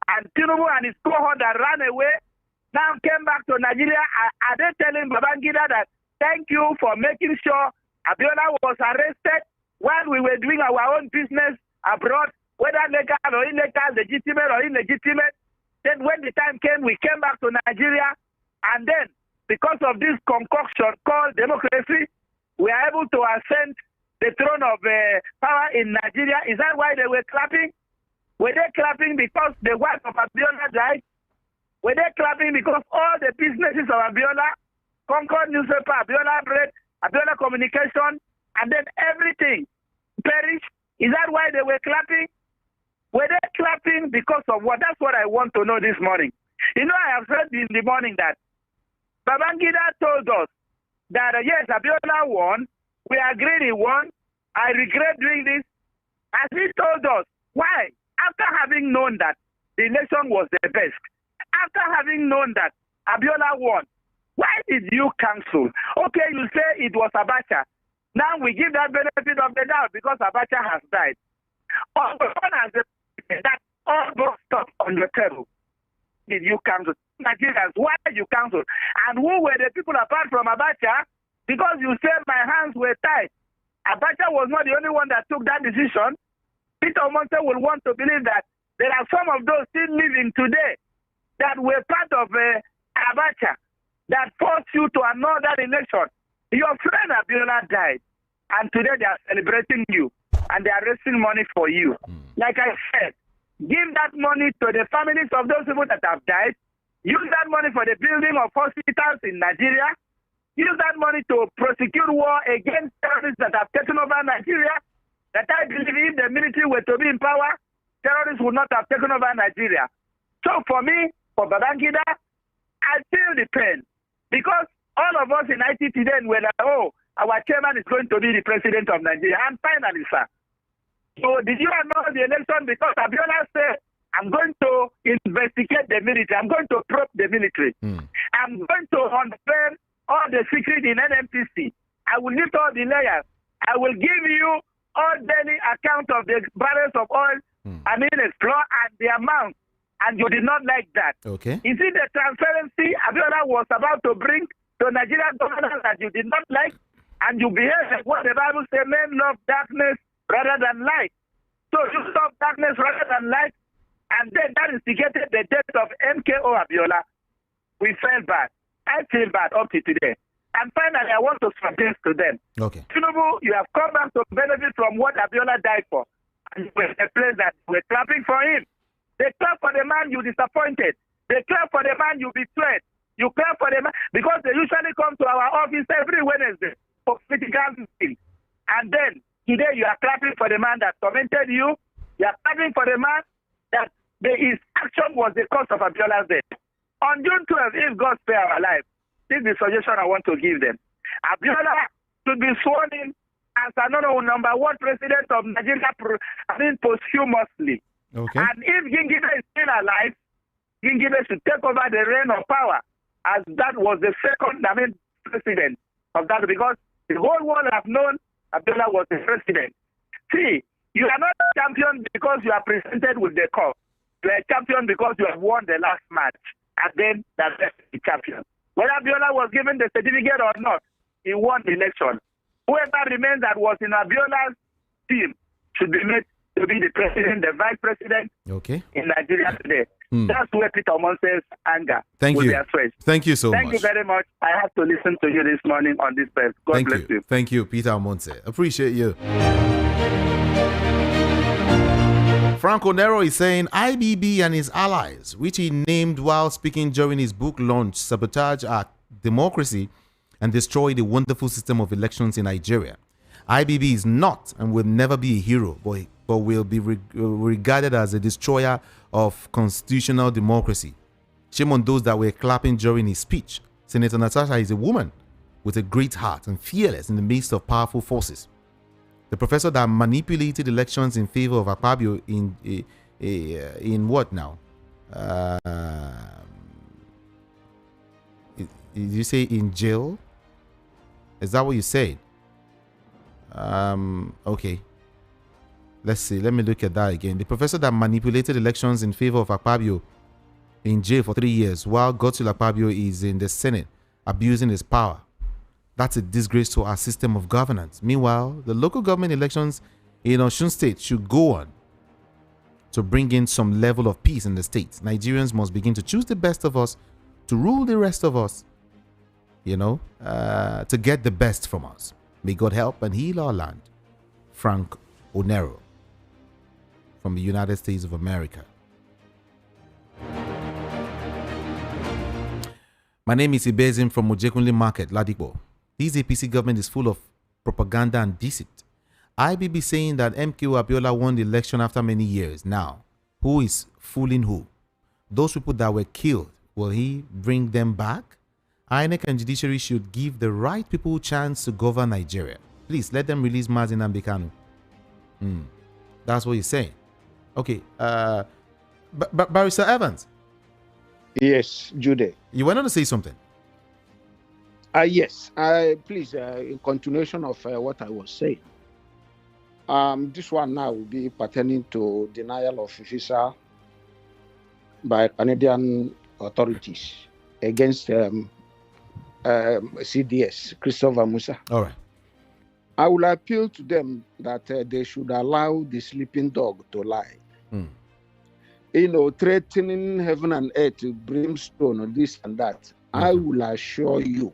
And Tinubu and his cohort that ran away now came back to Nigeria. Are they telling Babangida that thank you for making sure Abiola was arrested while we were doing our own business abroad, whether legal or illegal, legitimate or illegitimate? Then when the time came, we came back to Nigeria, and then because of this concoction called democracy, we are able to ascend the throne of power in Nigeria. Is that why they were clapping? Were they clapping because the wife of Abiola died? Were they clapping because all the businesses of Abiola, Concord newspaper, Abiola Bread, Abiola Communication, and then everything perished? Is that why they were clapping? Were they clapping because of what? That's what I want to know this morning. You know, I have said in the morning that Babangida told us that, yes, Abiola won. We agreed he won. I regret doing this. As he told us, why? After having known that the election was the best, after having known that Abiola won, why did you cancel? Okay, you say it was Abacha. Now we give that benefit of the doubt because Abacha has died. On as that all those stuff on the table. Did you cancel? Nigerians, why did you cancel? And who were the people apart from Abacha? Because you said my hands were tied. Abacha was not the only one that took that decision. Peter Omonte will want to believe that there are some of those still living today that were part of Abacha that forced you to annul that election. Your friend Abiola died, and today they are celebrating you, and they are raising money for you. Like I said, give that money to the families of those people that have died. Use that money for the building of hospitals in Nigeria. Use that money to prosecute war against terrorists that have taken over Nigeria. That I believe if the military were to be in power, terrorists would not have taken over Nigeria. So for me, for Babangida, I feel the pain. Because all of us in IT today were like, oh, our chairman is going to be the president of Nigeria. And finally, sir. So did you announce the election because Abiola said, I'm going to investigate the military. I'm going to probe the military. I'm going to unveil all the secret in NMTC. I will lift all the layers. I will give you all daily account of the barrels of oil, explore and the amount. And you did not like that. Okay. Is it the transparency Abiola was about to bring to Nigerian governance that you did not like? And you behave like what the Bible says, men love darkness rather than light. So you love darkness rather than light, and then that instigated the death of MKO Abiola. We felt bad. I feel bad up to today. And finally, I want to suggest to them, Okay. Tinubu, you have come back to benefit from what Abiola died for. And you were a place that we're clapping for him. They clap for the man you disappointed. They clap for the man you betrayed. You clap for the man because they usually come to our office every Wednesday for political meetings. And then today you are clapping for the man that tormented you. You are clapping for the man that his action was the cause of Abiola's death. On June 12th, if God spare our life, this is the suggestion I want to give them. Abiola should be sworn in as another number one president of Nigeria, posthumously. Okay. And if Gingibe is still alive, Gingibe should take over the reign of power, as that was the second, president of that, because the whole world have known Abiola was the president. See, you are not a champion because you are presented with the cup. You are a champion because you have won the last match, and then that's the champion. Whether Abiola was given the certificate or not, he won the election. Whoever remains that was in Abiola's team should be made to be the president, the vice president in Nigeria today. That's where Peter Omonse's anger will be assuaged. Thank you so much. Thank you very much. I have to listen to you this morning on this press. God bless you. Thank you, Peter Omonse. Appreciate you. Franco Nero is saying IBB and his allies, which he named while speaking during his book launch, sabotage our democracy and destroy the wonderful system of elections in Nigeria. IBB is not and will never be a hero, but will be regarded as a destroyer of constitutional democracy. Shame on those that were clapping during his speech. Senator Natasha is a woman with a great heart and fearless in the midst of powerful forces. The professor that manipulated elections in favor of Akpabio in what now? Did you say in jail? Is that what you said? Okay. Let's see. Let me look at that again. The professor that manipulated elections in favor of Akpabio in jail for 3 years, while Godswill Akpabio is in the Senate abusing his power. That's a disgrace to our system of governance. Meanwhile, the local government elections in Osun State should go on to bring in some level of peace in the state. Nigerians must begin to choose the best of us to rule the rest of us, to get the best from us. May God help and heal our land. Frank Onero from the United States of America. My name is Ibezim from Mojekunle Market, Ladipo. This APC government is full of propaganda and deceit. IBB saying that MQ Abiola won the election after many years. Now, who is fooling who? Those people that were killed, will he bring them back? INEC and judiciary should give the right people a chance to govern Nigeria. Please let them release Mazin and Bekanu. That's what you're saying. Okay. Barrister Evans. Yes, Jude. You went on to say something. Yes. Please, in continuation of what I was saying. This one now will be pertaining to denial of visa by Canadian authorities against CDS, Christopher Musa. All right. I will appeal to them that they should allow the sleeping dog to lie. Threatening heaven and earth, brimstone, or this and that. I will assure you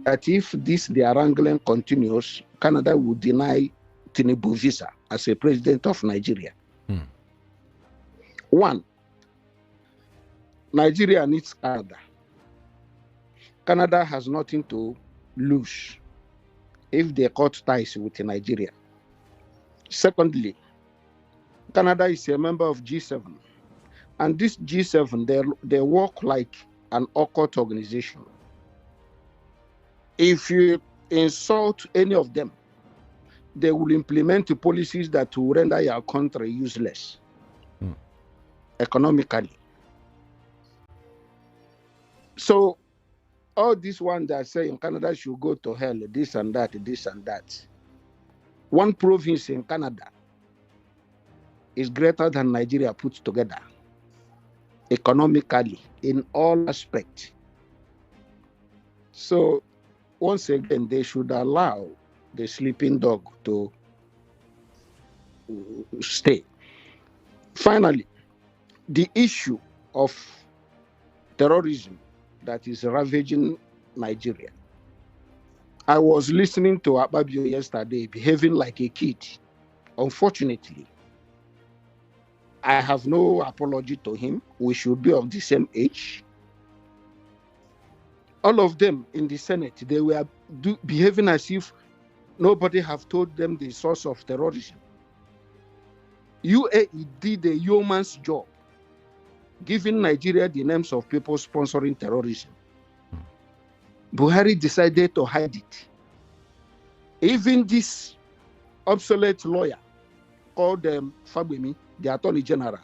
that if their wrangling continues, Canada will deny Tinubu visa as a president of Nigeria. One, Nigeria needs Canada. Canada has nothing to lose if they cut ties with Nigeria. Secondly, Canada is a member of G7. And this G7, they work like an occult organization. If you insult any of them, they will implement the policies that will render your country useless economically. So all this one that say in Canada should go to hell, this and that, this and that. One province in Canada is greater than Nigeria put together, economically, in all aspects. So once again, they should allow the sleeping dog to stay. Finally, the issue of terrorism that is ravaging Nigeria. I was listening to Akpabio yesterday behaving like a kid. Unfortunately, I have no apology to him. We should be of the same age. All of them in the Senate, they were behaving as if nobody have told them the source of terrorism. UAE did a yeoman's job, giving Nigeria the names of people sponsoring terrorism. Buhari decided to hide it. Even this obsolete lawyer called Fabemi, the Attorney General,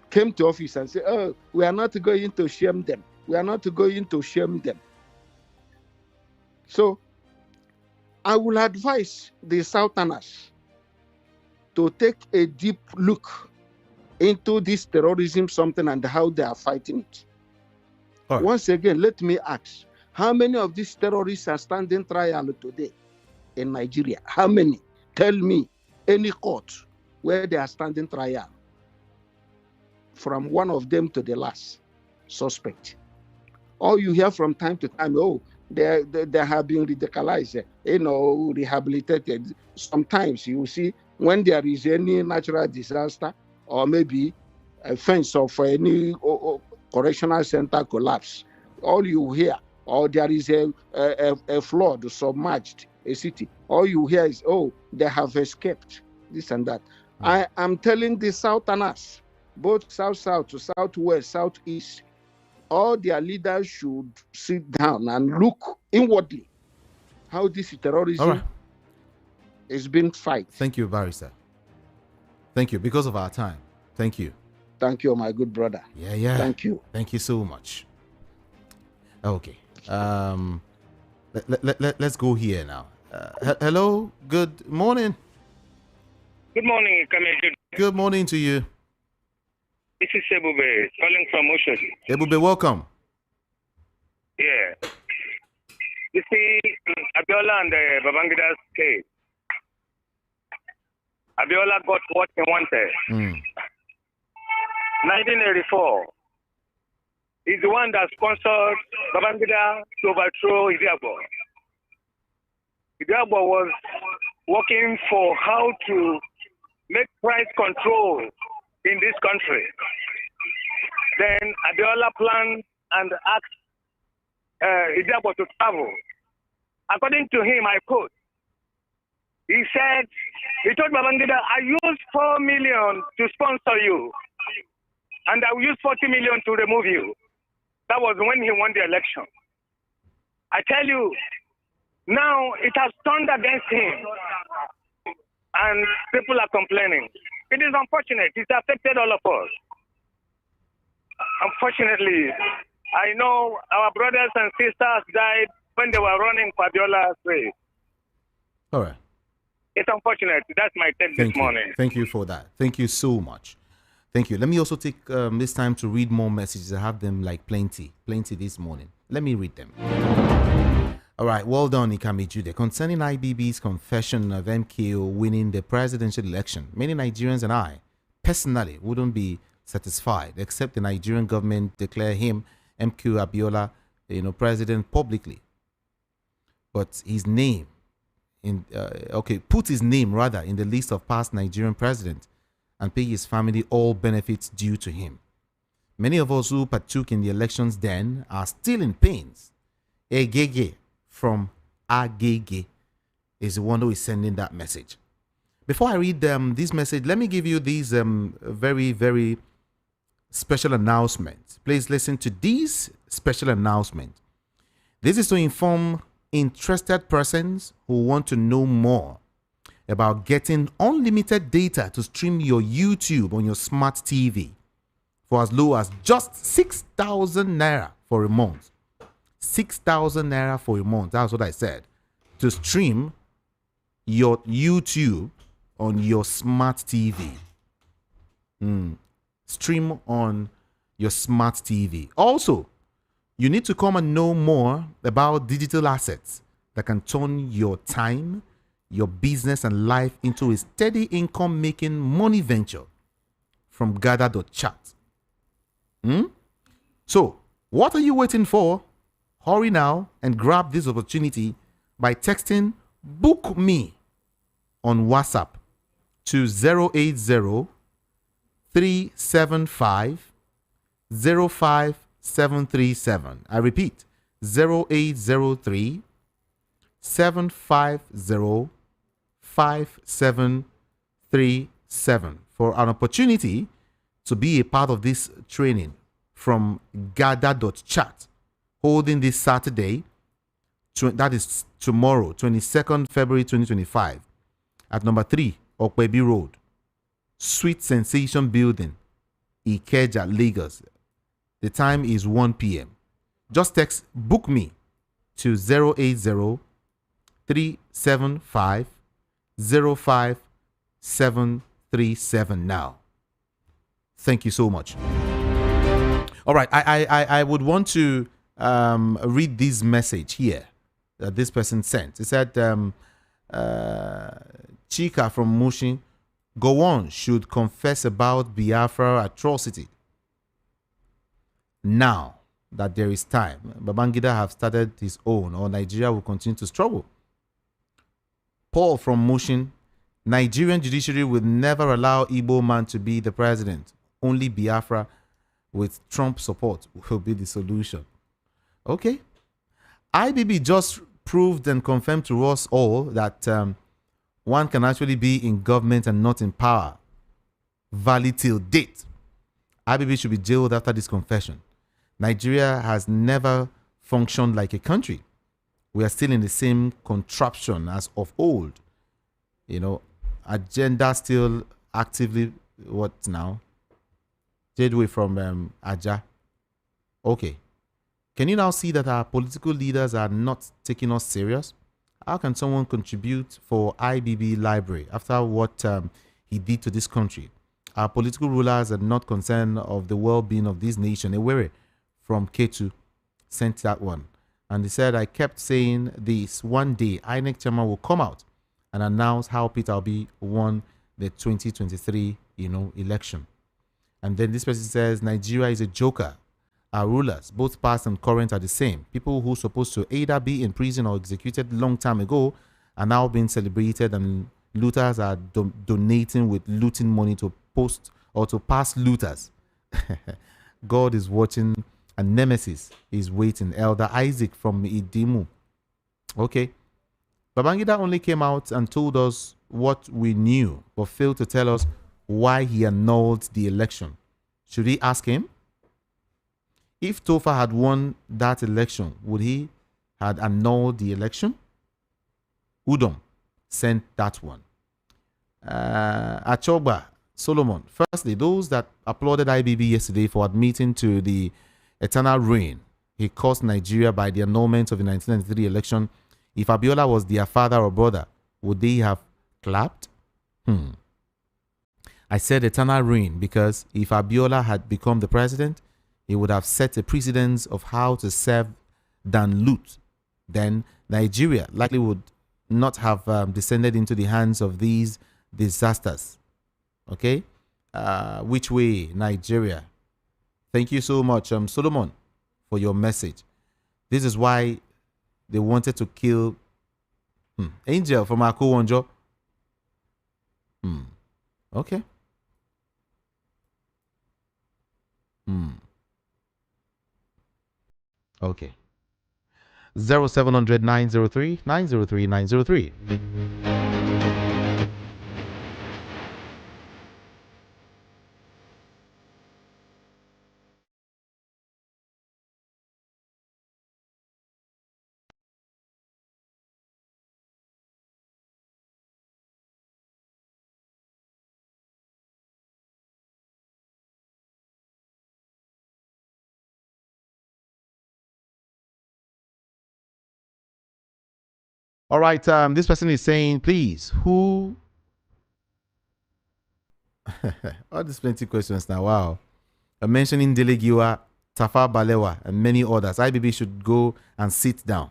came to office and said, "Oh, we are not going to shame them. We are not going to shame them." So I will advise the Southerners to take a deep look into this terrorism something and how they are fighting it. Right. Once again, let me ask, how many of these terrorists are standing trial today in Nigeria? How many? Tell me any court where they are standing trial, from one of them to the last suspect. All you hear from time to time, oh, they have been radicalized, rehabilitated. Sometimes you see when there is any natural disaster or maybe a fence of any correctional center collapse, all you hear, or there is a flood submerged a city, all you hear is, oh, they have escaped, this and that. I am telling the Southerners, both south-south to southwest, southeast, all their leaders should sit down and look inwardly how this terrorism is being fight. Thank you, Barrister. Thank you. Because of our time. Thank you. Thank you, my good brother. Yeah. Thank you. Thank you so much. Okay. Let's go here now. Hello, good morning. Good morning, Kamil. Good morning to you. This is Ebube calling from Oshodi. Ebube, welcome. Yeah. You see, Abiola and Babangida's case. Abiola got what he wanted. 1984. He's the one that sponsored Babangida to overthrow Idiabo. Idiabo was working for how to make price control in this country. Then Abiola planned and asked Idiabo to travel. According to him, I quote, he said, he told Babangida, I used 4 million to sponsor you, and I will use 40 million to remove you. That was when he won the election. I tell you, now it has turned against him, and people are complaining. It is unfortunate. It's affected all of us. Unfortunately, I know our brothers and sisters died when they were running for Abiola's race. All right. It's unfortunate. That's my take this morning. Thank you for that. Thank you so much. Thank you. Let me also take this time to read more messages. I have them like plenty this morning. Let me read them. All right. Well done, Ikami Jude. Concerning IBB's confession of MKO winning the presidential election, many Nigerians and I personally wouldn't be satisfied except the Nigerian government declare him, MKO Abiola, president publicly. But his name put his name rather in the list of past Nigerian presidents and pay his family all benefits due to him. Many of us who partook in the elections then are still in pains. Egege from Agege is the one who is sending that message. Before I read this message, let me give you these very, very special announcements. Please listen to these special announcements. This is to inform interested persons who want to know more about getting unlimited data to stream your YouTube on your smart TV for as low as just 6,000 naira for a month. 6,000 naira for a month. That's what I said. To stream your YouTube on your smart TV. Stream on your smart TV. Also, you need to come and know more about digital assets that can turn your time, your business and life into a steady income making money venture from gather.chat. So, what are you waiting for? Hurry now and grab this opportunity by texting Book Me on WhatsApp to 080 375 05737. I repeat, 0803 750 5737 for an opportunity to be a part of this training from gather.chat holding this Saturday, that is tomorrow, 22nd February 2025 at number 3 Okwebi Road, Sweet Sensation Building, Ikeja, Lagos. The time is 1 p.m. Just text Book Me to 080 375 05737 now. Thank you so much. All right, I would want to read this message here that this person sent. It said, Chika from Mushin, Gowon should confess about Biafra atrocity. Now that there is time, Babangida have started his own, or Nigeria will continue to struggle. Paul from Mushin, Nigerian judiciary will never allow Igbo man to be the president. Only Biafra with Trump support will be the solution. Okay. IBB just proved and confirmed to us all that one can actually be in government and not in power. Valid till date. IBB should be jailed after this confession. Nigeria has never functioned like a country. We are still in the same contraption as of old. Agenda still actively, what now? Jadwe from Aja. Okay. Can you now see that our political leaders are not taking us serious? How can someone contribute for IBB library after what he did to this country? Our political rulers are not concerned of the well-being of this nation. Ewere from K2 sent that one. And he said, I kept saying this, one day INEC chairman will come out and announce how Peter Obi won the 2023, election. And then this person says, Nigeria is a joker. Our rulers, both past and current, are the same. People who are supposed to either be in prison or executed long time ago are now being celebrated, and looters are donating with looting money to post or to pass looters. God is watching, and Nemesis is waiting. Elder Isaac from Idimu. Okay. Babangida only came out and told us what we knew, but failed to tell us why he annulled the election. Should he ask him? If Tofa had won that election, would he had annulled the election? Udom sent that one. Achoba Solomon. Firstly, those that applauded IBB yesterday for admitting to the eternal reign he caused Nigeria by the annulment of the 1993 election. If Abiola was their father or brother, would they have clapped? I said eternal reign because if Abiola had become the president, he would have set a precedence of how to serve than loot. Then Nigeria likely would not have descended into the hands of these disasters. Okay? Which way, Nigeria? Thank you so much, Solomon, for your message. This is why they wanted to kill Angel from Akowonjo. Okay. Okay. 0700 903 903 903. All right, this person is saying, please, who... oh, there's plenty of questions now. Wow. Mentioning Delegiwa, Tafa Balewa, and many others. IBB should go and sit down.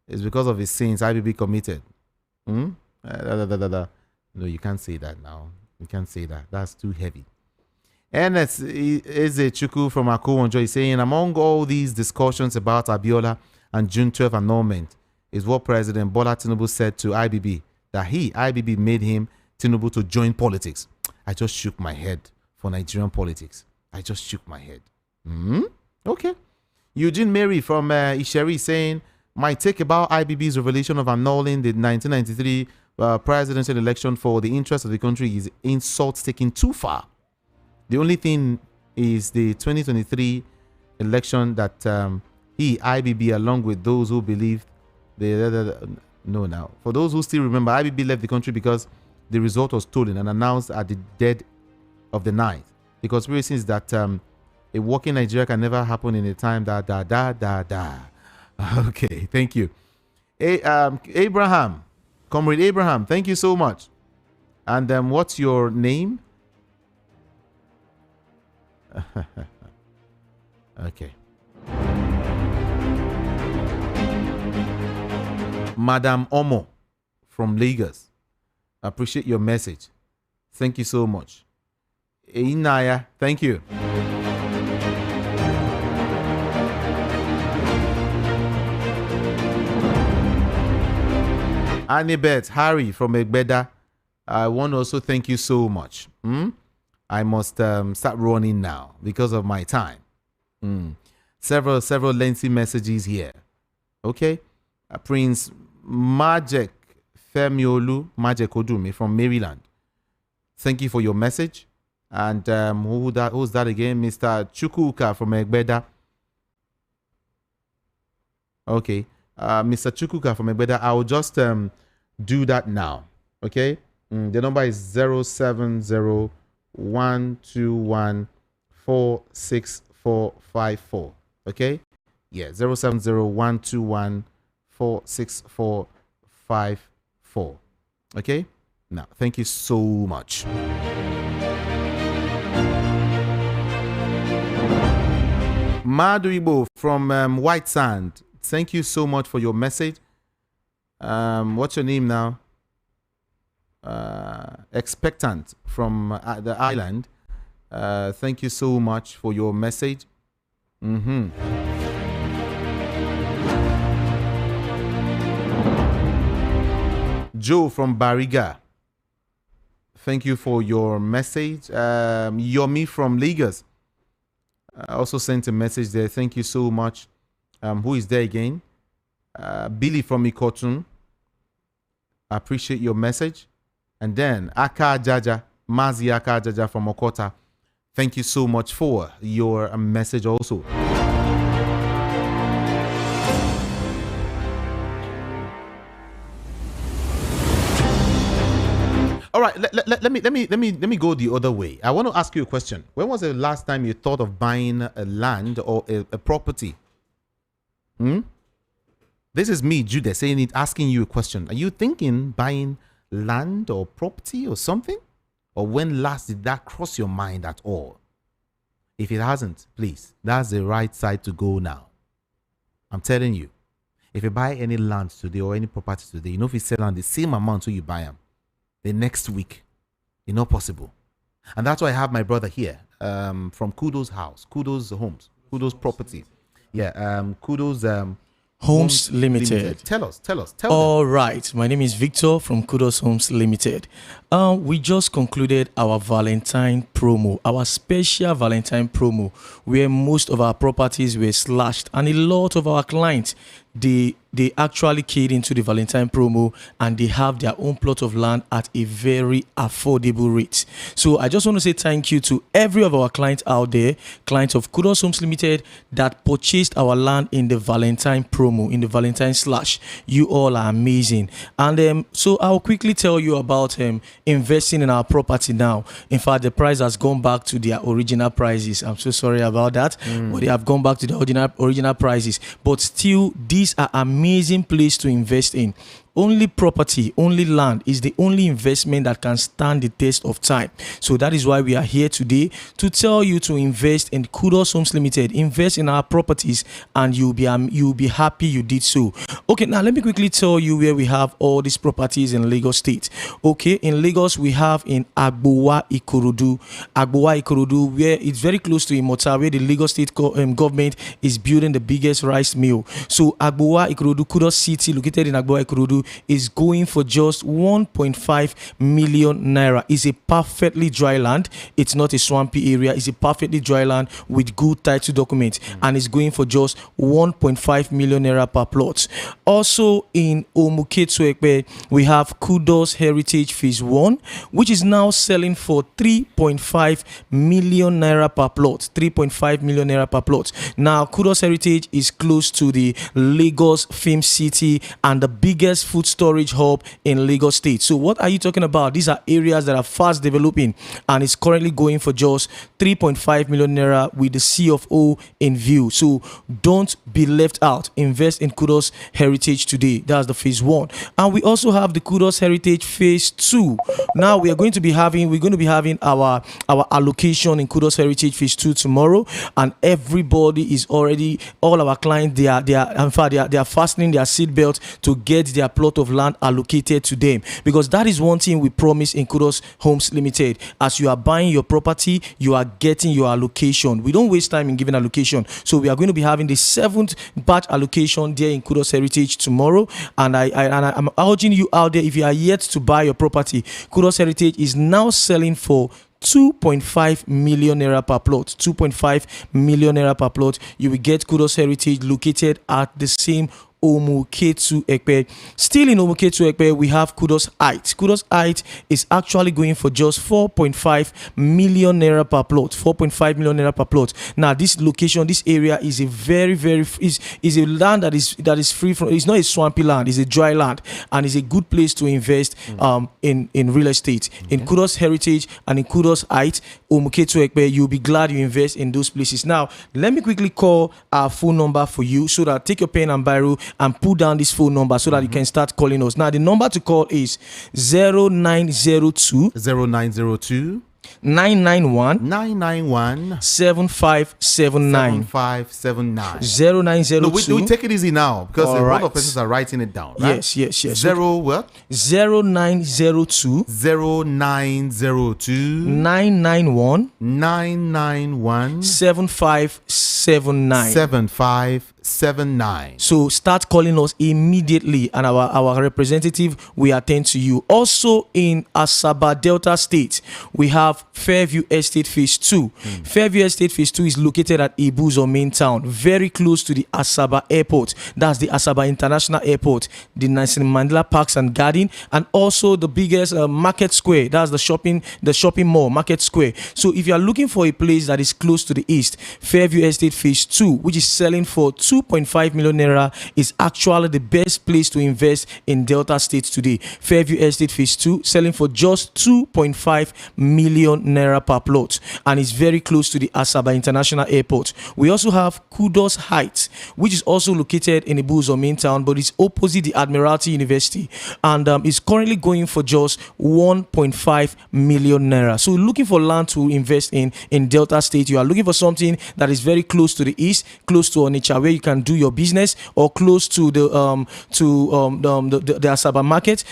It's because of his sins IBB committed. No, you can't say that now. You can't say that. That's too heavy. And it's a Chuku from Akowonjo is saying, among all these discussions about Abiola and June 12 annulment, is what President Bola Tinubu said to IBB, that IBB made him, Tinubu, to join politics. I just shook my head for Nigerian politics. I just shook my head. Okay. Eugene Mary from Isheri saying, my take about IBB's revelation of annulling the 1993 presidential election for the interest of the country is insults taken too far. The only thing is the 2023 election that IBB, along with those who believed now. For those who still remember, IBB left the country because the result was stolen and announced at the dead of the night. The conspiracy is that a walking Nigeria can never happen in a time Okay, thank you. Abraham, Comrade Abraham, thank you so much. And what's your name? Okay. Madam Omo from Lagos. Appreciate your message. Thank you so much. Inaya, thank you. Annibet Harry from Egbeda. I want to also thank you so much. I must start running now because of my time. Several lengthy messages here. Okay. Prince Majek Femiolu Majek Odumi from Maryland. Thank you for your message. And who's that again? Mr. Chukwuka from Egbeda. Okay. Mr. Chukwuka from Egbeda. I will just do that now. Okay. The number is 070-121-46454. Okay. Yeah, 070-121-46454. Okay? Now, thank you so much. Maduibo from White Sand, thank you so much for your message. What's your name now? Expectant from the island. Thank you so much for your message. Joe from Bariga, thank you for your message. Yomi from Lagos also sent a message there. Thank you so much. Who is there again? Billy from Ikotun. I appreciate your message. And then Aka Jaja, Mazi Aka Jaja from Okota. Thank you so much for your message also. All right, let me go the other way. I want to ask you a question. When was the last time you thought of buying a land or a property? This is me, Jude, saying it, asking you a question. Are you thinking buying land or property or something? Or when last did that cross your mind at all? If it hasn't, please, that's the right side to go now. I'm telling you, if you buy any land today or any property today, you know if you sell on the same amount so you buy them, the next week, it's not possible. And that's why I have my brother here from Kudos House, Kudos Homes, Kudos Property. Yeah, Kudos Homes Limited. Tell us. All right. My name is Victor from Kudos Homes Limited. We just concluded our Valentine promo, our special Valentine promo, where most of our properties were slashed, and a lot of our clients, they actually keyed into the Valentine promo, and they have their own plot of land at a very affordable rate. So I just want to say thank you to every of our clients out there, clients of Kudos Homes Limited, that purchased our land in the Valentine promo, in the Valentine slash. You all are amazing. And so I'll quickly tell you about investing in our property now. In fact, the price has gone back to their original prices. I'm so sorry about that, but they have gone back to the original prices. But still, these are amazing place to invest in. Only property, only land is the only investment that can stand the test of time. So that is why we are here today to tell you to invest in Kudos Homes Limited. Invest in our properties, and you'll be happy you did so. Okay, now let me quickly tell you where we have all these properties in Lagos State. Okay, in Lagos we have in Agbowa Ikorodu, where it's very close to Imota, where the Lagos State government is building the biggest rice mill. So Agbowa Ikorodu, Kudos City, located in Agbowa Ikorodu, is going for just 1.5 million naira. It's a perfectly dry land. It's not a swampy area. It's a perfectly dry land with good title documents, and it's going for just 1.5 million naira per plot. Also in Omuketsuekpe, we have Kudos Heritage Phase 1, which is now selling for 3.5 million naira per plot. 3.5 million naira per plot. Now, Kudos Heritage is close to the Lagos Film City and the biggest food storage hub in Lagos State. So what are you talking about? These are areas that are fast developing, and it's currently going for just 3.5 million naira with the C of O in view. So don't be left out. Invest in Kudos Heritage today. That's the phase 1. And we also have the Kudos Heritage phase 2. Now we're going to be having our allocation in Kudos Heritage phase 2 tomorrow, and everybody is already, all our clients, they are fastening their seatbelt to get their plot of land allocated to them, because that is one thing we promise in Kudos Homes Limited. As you are buying your property, you are getting your allocation. We don't waste time in giving allocation. So we are going to be having the 7th batch allocation there in Kudos Heritage tomorrow, and I'm urging you out there, if you are yet to buy your property, Kudos Heritage is now selling for 2.5 million naira per plot. 2.5 million naira per plot. You will get Kudos Heritage located at the same Omuketu Ekpe. Still in Omuketu Ekpe, we have Kudos Height. Kudos Height is actually going for just 4.5 million naira per plot. 4.5 million naira per plot. Now, this location, this area is a very, is a land that is free from. It's not a swampy land. It's a dry land, and it's a good place to invest in real estate. In Kudos Heritage and in Kudos Height, Omuketu Ekpe, you'll be glad you invest in those places. Now, let me quickly call our phone number for you, so that take your pen and biro and put down this phone number so that you can start calling us. Now, the number to call is 0902 991 7579 0902. No, we take it easy now, because a lot of persons are writing it down, right? Yes. Zero what? 0902 991 7579. So start calling us immediately, and our representative will attend to you. Also in Asaba Delta State, we have Fairview Estate Phase 2. Fairview Estate Phase 2 is located at Ibuzo main town, very close to the Asaba Airport. That's the Asaba International Airport, the Nelson Mandela Parks and Garden, and also the biggest market square. That's the shopping mall, Market Square. So if you are looking for a place that is close to the east, Fairview Estate Phase 2, which is selling for 2.5 million naira, is actually the best place to invest in Delta State today. Fairview Estate Phase 2 selling for just 2.5 million naira per plot, and is very close to the Asaba International Airport. We also have Kudos Heights, which is also located in Ibuzo main town, but it's opposite the Admiralty University, and is currently going for just 1.5 million naira. So looking for land to invest in Delta State, you are looking for something that is very close to the east, close to Onitsha, where you can do your business, or close to the Asaba market,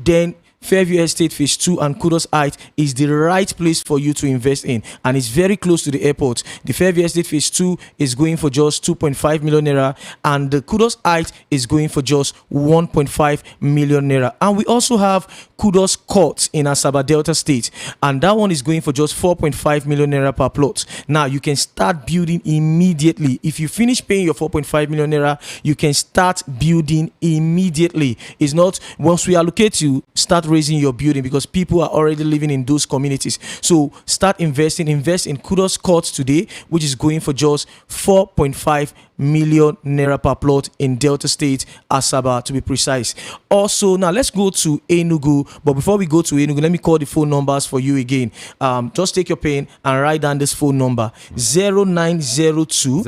then Fairview Estate Phase 2 and Kudos Height is the right place for you to invest in, and it's very close to the airport. The Fairview Estate Phase 2 is going for just 2.5 million naira, and the Kudos Height is going for just 1.5 million naira. And we also have Kudos Court in Asaba Delta State, and that one is going for just 4.5 million naira per plot. Now, you can start building immediately. If you finish paying your 4.5 million naira, you can start building immediately. It's not once we allocate you, start raising your building, because people are already living in those communities. So start investing. Invest in Kudos Court today, which is going for just 4.5 million naira per plot in Delta State, Asaba to be precise. Also, now let's go to Enugu. But before we go to Enugu, let me call the phone numbers for you again. Just take your pen and write down this phone number: 0902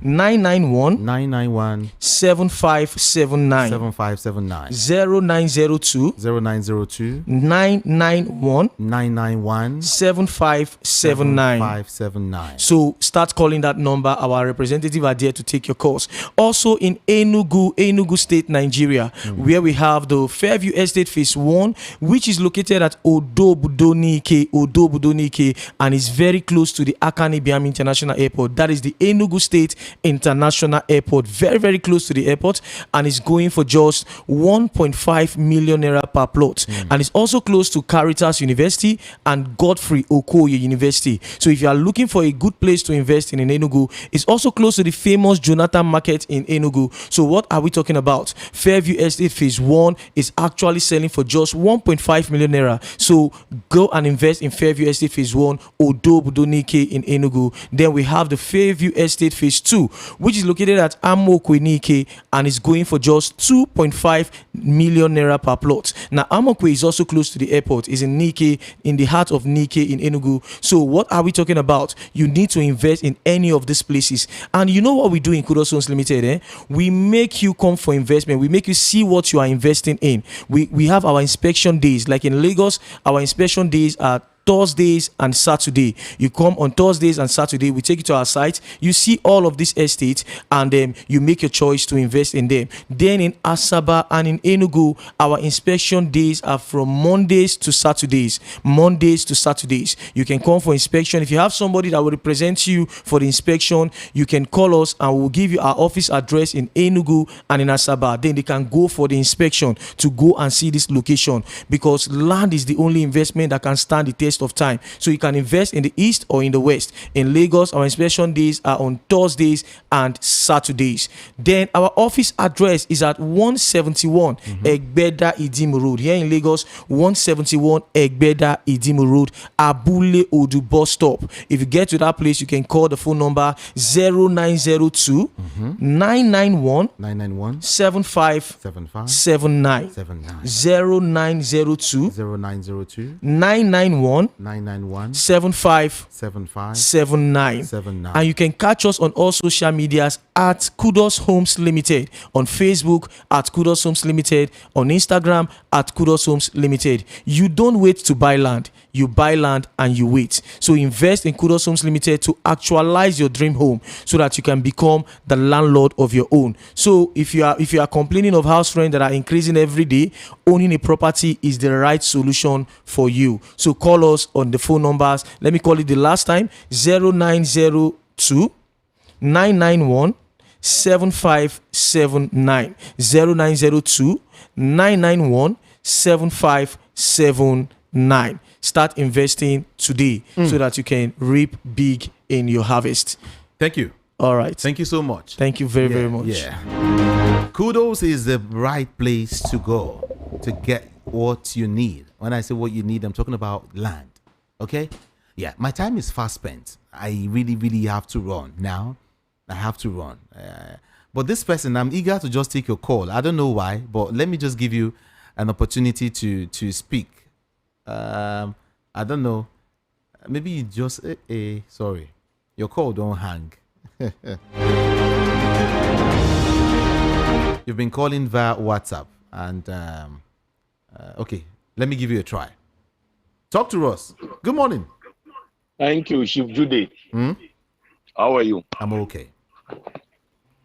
991 7579 0902 991 7579. So start calling that number. Our representative are there to take your calls. Also in Enugu State, Nigeria, where we have the Fairview Estate Phase 1, which is located at Odobudonike, and is very close to the Akani Biam International Airport. That is the Enugu State International Airport, very, very close to the airport, and is going for just 1.5 million naira per plot. And it's also close to Caritas University and Godfrey Okoye University. So if you are looking for a good place to invest in Enugu, it's also close to the famous Jonathan Market in Enugu. So what are we talking about? Fairview Estate Phase 1 is actually selling for just 1.5 million naira. So go and invest in Fairview Estate Phase 1, Odobudonike in Enugu. Then we have the Fairview Estate Phase 2, which is located at Amokwenike, and is going for just 2.5 million naira per plot. Now, Amokwe is also close to the airport, is in Nike, in the heart of Nike in Enugu. So what are we talking about? You need to invest in any of these places. And you know what we do in Kudos Homes Limited? We make you come for investment. We make you see what you are investing in. We have our inspection days. Like in Lagos, our inspection days are Thursdays and Saturday. You come on Thursdays and Saturday, we take you to our site, you see all of these estates, and then you make your choice to invest in them. Then in Asaba and in Enugu, our inspection days are from Mondays to Saturdays. You can come for inspection. If you have somebody that will represent you for the inspection, you can call us and we'll give you our office address in Enugu and in Asaba. Then they can go for the inspection to go and see this location, because land is the only investment that can stand the test shortest of time. So you can invest in the east or in the west. In Lagos, our inspection days are on Thursdays and Saturdays. Then our office address is at 171 Egbeda Idimu Road. Here in Lagos, 171 Egbeda Idimu Road, Abule Odu bus stop. If you get to that place, you can call the phone number 0902 991 7579 0902 991 7579. And you can catch us on all social medias at Kudos Homes Limited, on Facebook at Kudos Homes Limited, on Instagram at Kudos Homes Limited. You don't wait to buy land, you buy land and you wait. So invest in Kudos Homes Limited to actualize your dream home so that you can become the landlord of your own. So if you are complaining of house rent that are increasing every day, owning a property is the right solution for you. So call us on the phone numbers. Let me call it the last time: 0902 991 7579 0902 991 7579. Start investing today so that you can reap big in your harvest. Thank you. All right. Thank you so much. Thank you very, very much. Yeah. Kudos is the right place to go to get what you need. When I say what you need, I'm talking about land. Okay? Yeah, my time is fast spent. I really, really have to run now. I have to run. But this person, I'm eager to just take your call. I don't know why, but let me just give you an opportunity to speak. I don't know. Maybe you just sorry. Your call don't hang. You've been calling via WhatsApp, and okay, let me give you a try. Talk to us. Good morning. Thank you, Chief Jude. How are you? I'm okay.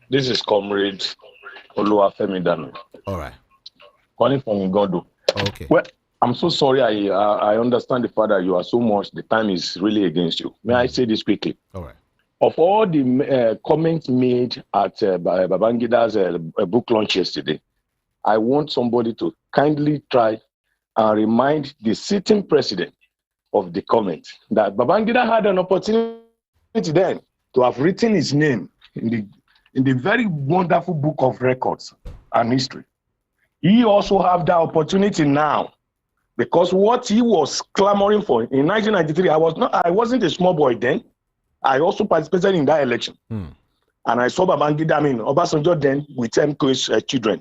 This is Comrade Oluwafemi Dano. All right. Calling from Igodo. Okay. Well, I'm so sorry. I understand the fact that you are so much. The time is really against you. May I say this quickly? All right. Of all the comments made at Babangida's book launch yesterday, I want somebody to kindly try and remind the sitting president of the comment that Babangida had an opportunity then to have written his name in the very wonderful book of records and history. He also have that opportunity now, because what he was clamoring for in 1993, I wasn't a small boy then. I also participated in that election. And I saw Babangida, Obasanjo then with MK's children.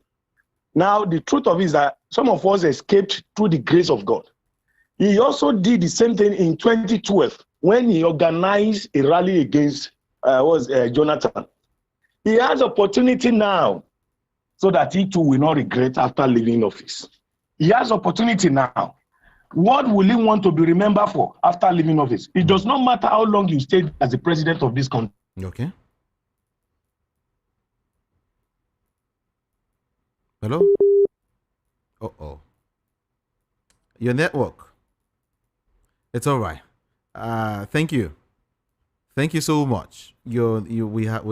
Now, the truth of it is that some of us escaped through the grace of God. He also did the same thing in 2012 when he organized a rally against Jonathan. He has opportunity now so that he too will not regret after leaving office. He has opportunity now. What will he want to be remembered for after leaving office? It does not matter how long you stayed as the president of this country. Okay. Hello? Uh-oh. Your network. It's all right. Thank you. Thank you so much. We have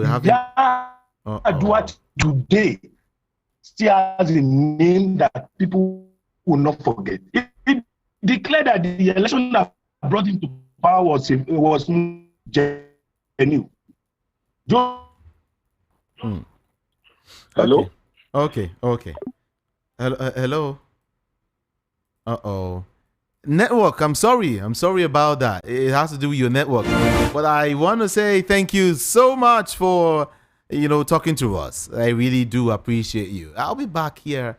What today still has a name that people will not forget. It declared that the election that brought him to power was genuine. Hello? Okay. Hello. Uh-oh. Network, I'm sorry about that. It has to do with your network. But I want to say thank you so much for talking to us. I really do appreciate you. I'll be back here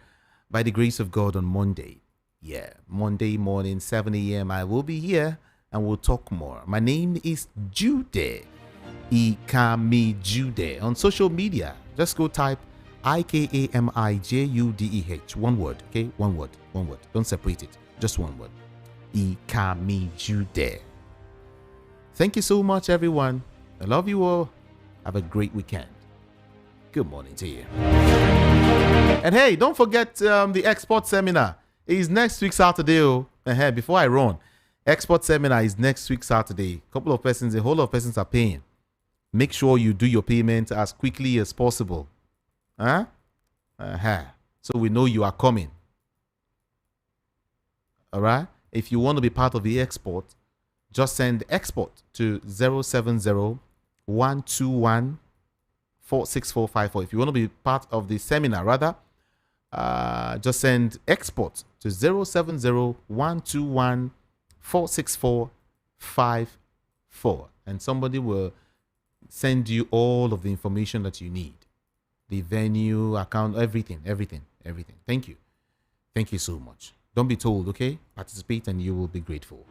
by the grace of God on Monday. Yeah, Monday morning, 7 a.m. I will be here and we'll talk more. My name is Jude. Ikami Jude. On social media, just go type IKAMIJUDEH. One word, okay? One word. Don't separate it. Just one word. Ikami Jude. Thank you so much, everyone. I love you all. Have a great weekend. Good morning to you. And hey, don't forget the export seminar is next week Saturday. Before I run, export seminar is next week Saturday. A whole lot of persons are paying. Make sure you do your payment as quickly as possible. So we know you are coming. All right. If you want to be part of the export, just send export to 070-121-46454. If you want to be part of the seminar, rather, just send export to 070-121-46454, and somebody will send you all of the information that you need. The venue, account, everything. Thank you. Thank you so much. Don't be told, okay? Participate and you will be grateful.